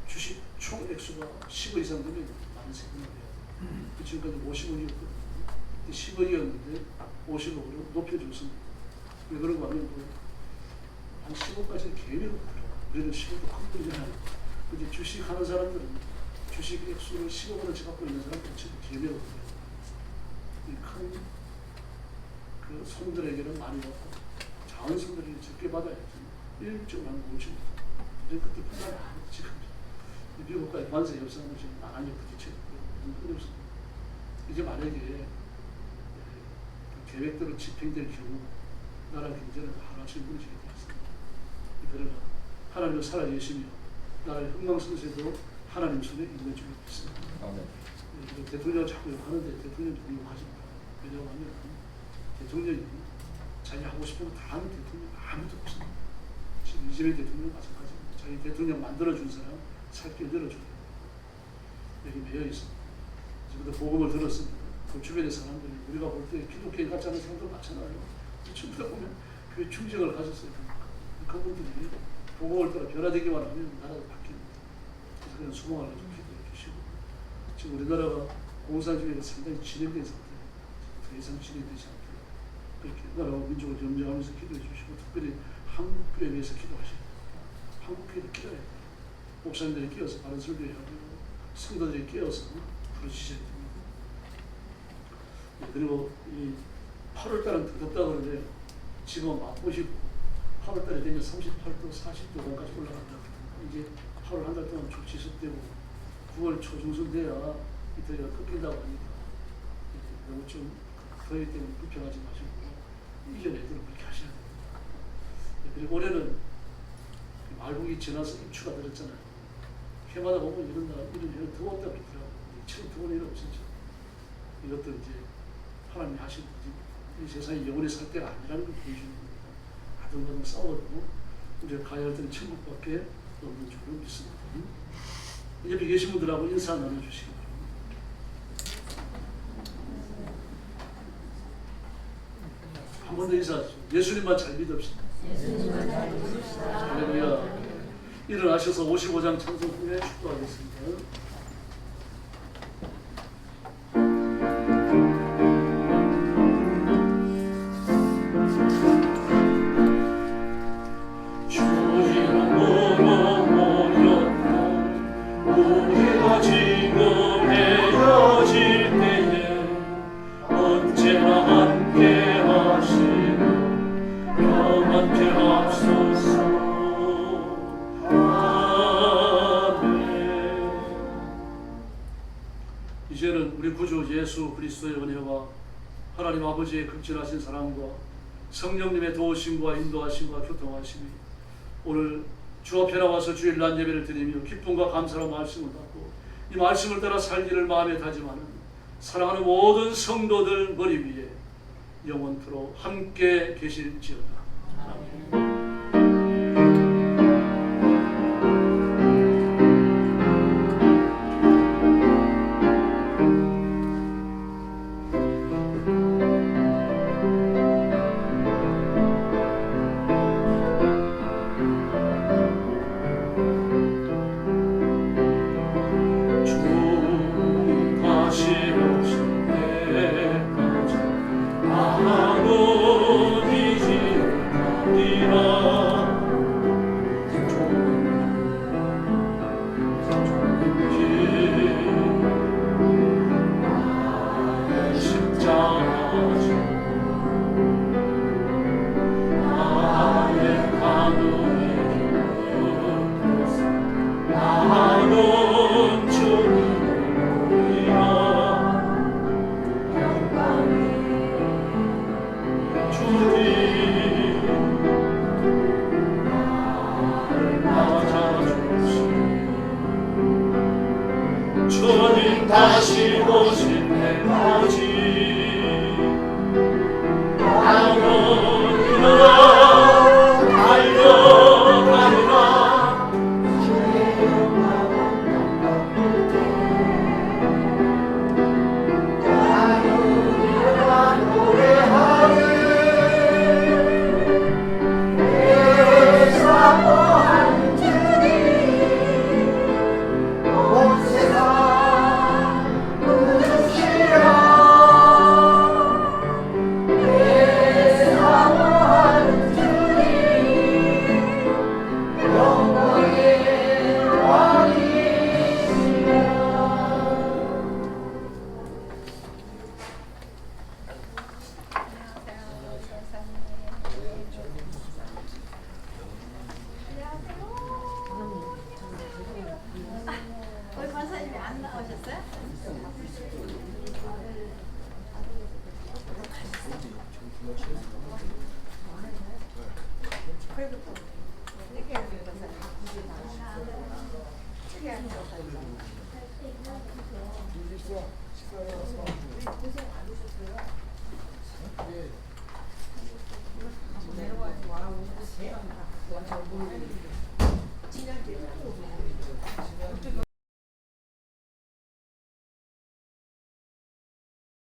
A: 주식 총 액수가 10억 이상 되면 많은 세금을 내요. 지금까지 50억이었거든요. 10억이었는데 50억으로 높여줬습니다. 왜 그런가 하면 한 10억까지는 계획을 못해요. 우리는 10억도 큰 돈이잖아요. 근데 주식하는 사람들은 주식 액수를 10억 원어치 갖고 있는 사람들은 지금 계획을 못해요. 큰 손들에게는 많이 받고 작은 손들이 적게 받아야지. 1조 한 5조. 그때 분담이 안 해요. 지금 미국과의 관세 협상을 지금 나란히 부딪혀요. 어렵습니다. 이제 만약에 계획대로 집행될 경우 나라 경제는 하나씩 무너지게 되어 있습니다. 그러나 하나님은 살아계시며 나라의 흥망성쇠도 하나님 손에 인도해주고 있습니다. 대통령을 자꾸 욕하는데 대통령 좀 욕하지 마라. 왜냐하면 대통령이 자기 하고 싶은 거 다 하는 대통령 아무도 없습니다. 지금 이재명 대통령은 마찬가지입니다. 자기 대통령 만들어준 사람 살길 늘어줘야 됩니다. 여기 매여 있습니다. 지금부터 복음을 들었습니다. 그 주변의 사람들이 우리가 볼 때 기독교인 같지 않은 사람들 많잖아요. 전부 다 보면 교회 충직을 가졌어요. 그분들이 복음을 따라 변화되기만 하면 나라가 바뀝니다. 그래서 그냥 소망을 가지고 기도해 주시고 지금 우리나라가 공산주의가 상당히 진행된 상태예요. 더 이상 진행되지 않게 그렇게 나라와 민족을 염려하면서 기도해 주시고 특별히 한국교회에 대해서 기도하셔야 돼요. 한국교회를 깨어야 돼요. 목사님들이 깨어서 바른 설교해야 하고 성도들이 깨어서 부르짖어야 됩니다. 그리고 이 8월달은 더 덥다 그러는데 지금 맛보시고 8월달에 되면 38도, 40도까지 올라간다. 이제 8월 한 달 동안 쭉 지속되고 9월 초중순 돼야 이 더위가 꺾인다고 하니까 너무 좀 더위 때문에 불편하지 마시고 이겨내도록 그렇게 하셔야 됩니다. 그리고 올해는 말복이 지나서 입추가 들었잖아요. 해마다 보면 이런 해는 더웠다 그러더라고요. 이처럼 더운 일은 없었죠. 이것도 이제 하나님이 하신 거지 이 세상에 영원히 살 때가 아니라는 걸 보여주는 겁니다. 아등바등 싸워도 우리가 가야 할 때는 천국밖에 없는 줄로 믿습니다. 옆에 계신 분들하고 인사 나눠주시기 바랍니다. 한 번 더 인사하시죠. 예수님만 잘 믿읍시다. 할렐루야. 일어나셔서 55장 찬송 후에 축도하겠습니다.
B: 우리가 지금 헤어질 때에 언제나 함께 하시고 영원케 하소서. 아멘.
A: 이제는 우리 구주 예수 그리스도의 은혜와 하나님 아버지의 극진하신 사랑과 성령님의 도우심과 인도하심과 교통하심이 오늘 주 앞에 나와서 주일 난 예배를 드리며 기쁨과 감사로 말씀을 받고 이 말씀을 따라 살기를 마음에 다짐하는 사랑하는 모든 성도들 머리 위에 영원토록 함께 계실지어다. 아멘.
B: 주님 다시 오실 때까지 달려가리라.
C: 주의 영광은 나는 우리가 노래하리. 내 사모하는 주님 온 세상 부르시라. 내 사모하는 주님 영광의 왕이시라.
E: 우리 권사님이 안 나오셨어요? 그리고 또 늦게 하는 권사님. 늦게 하는 권사님. 내려와서 와.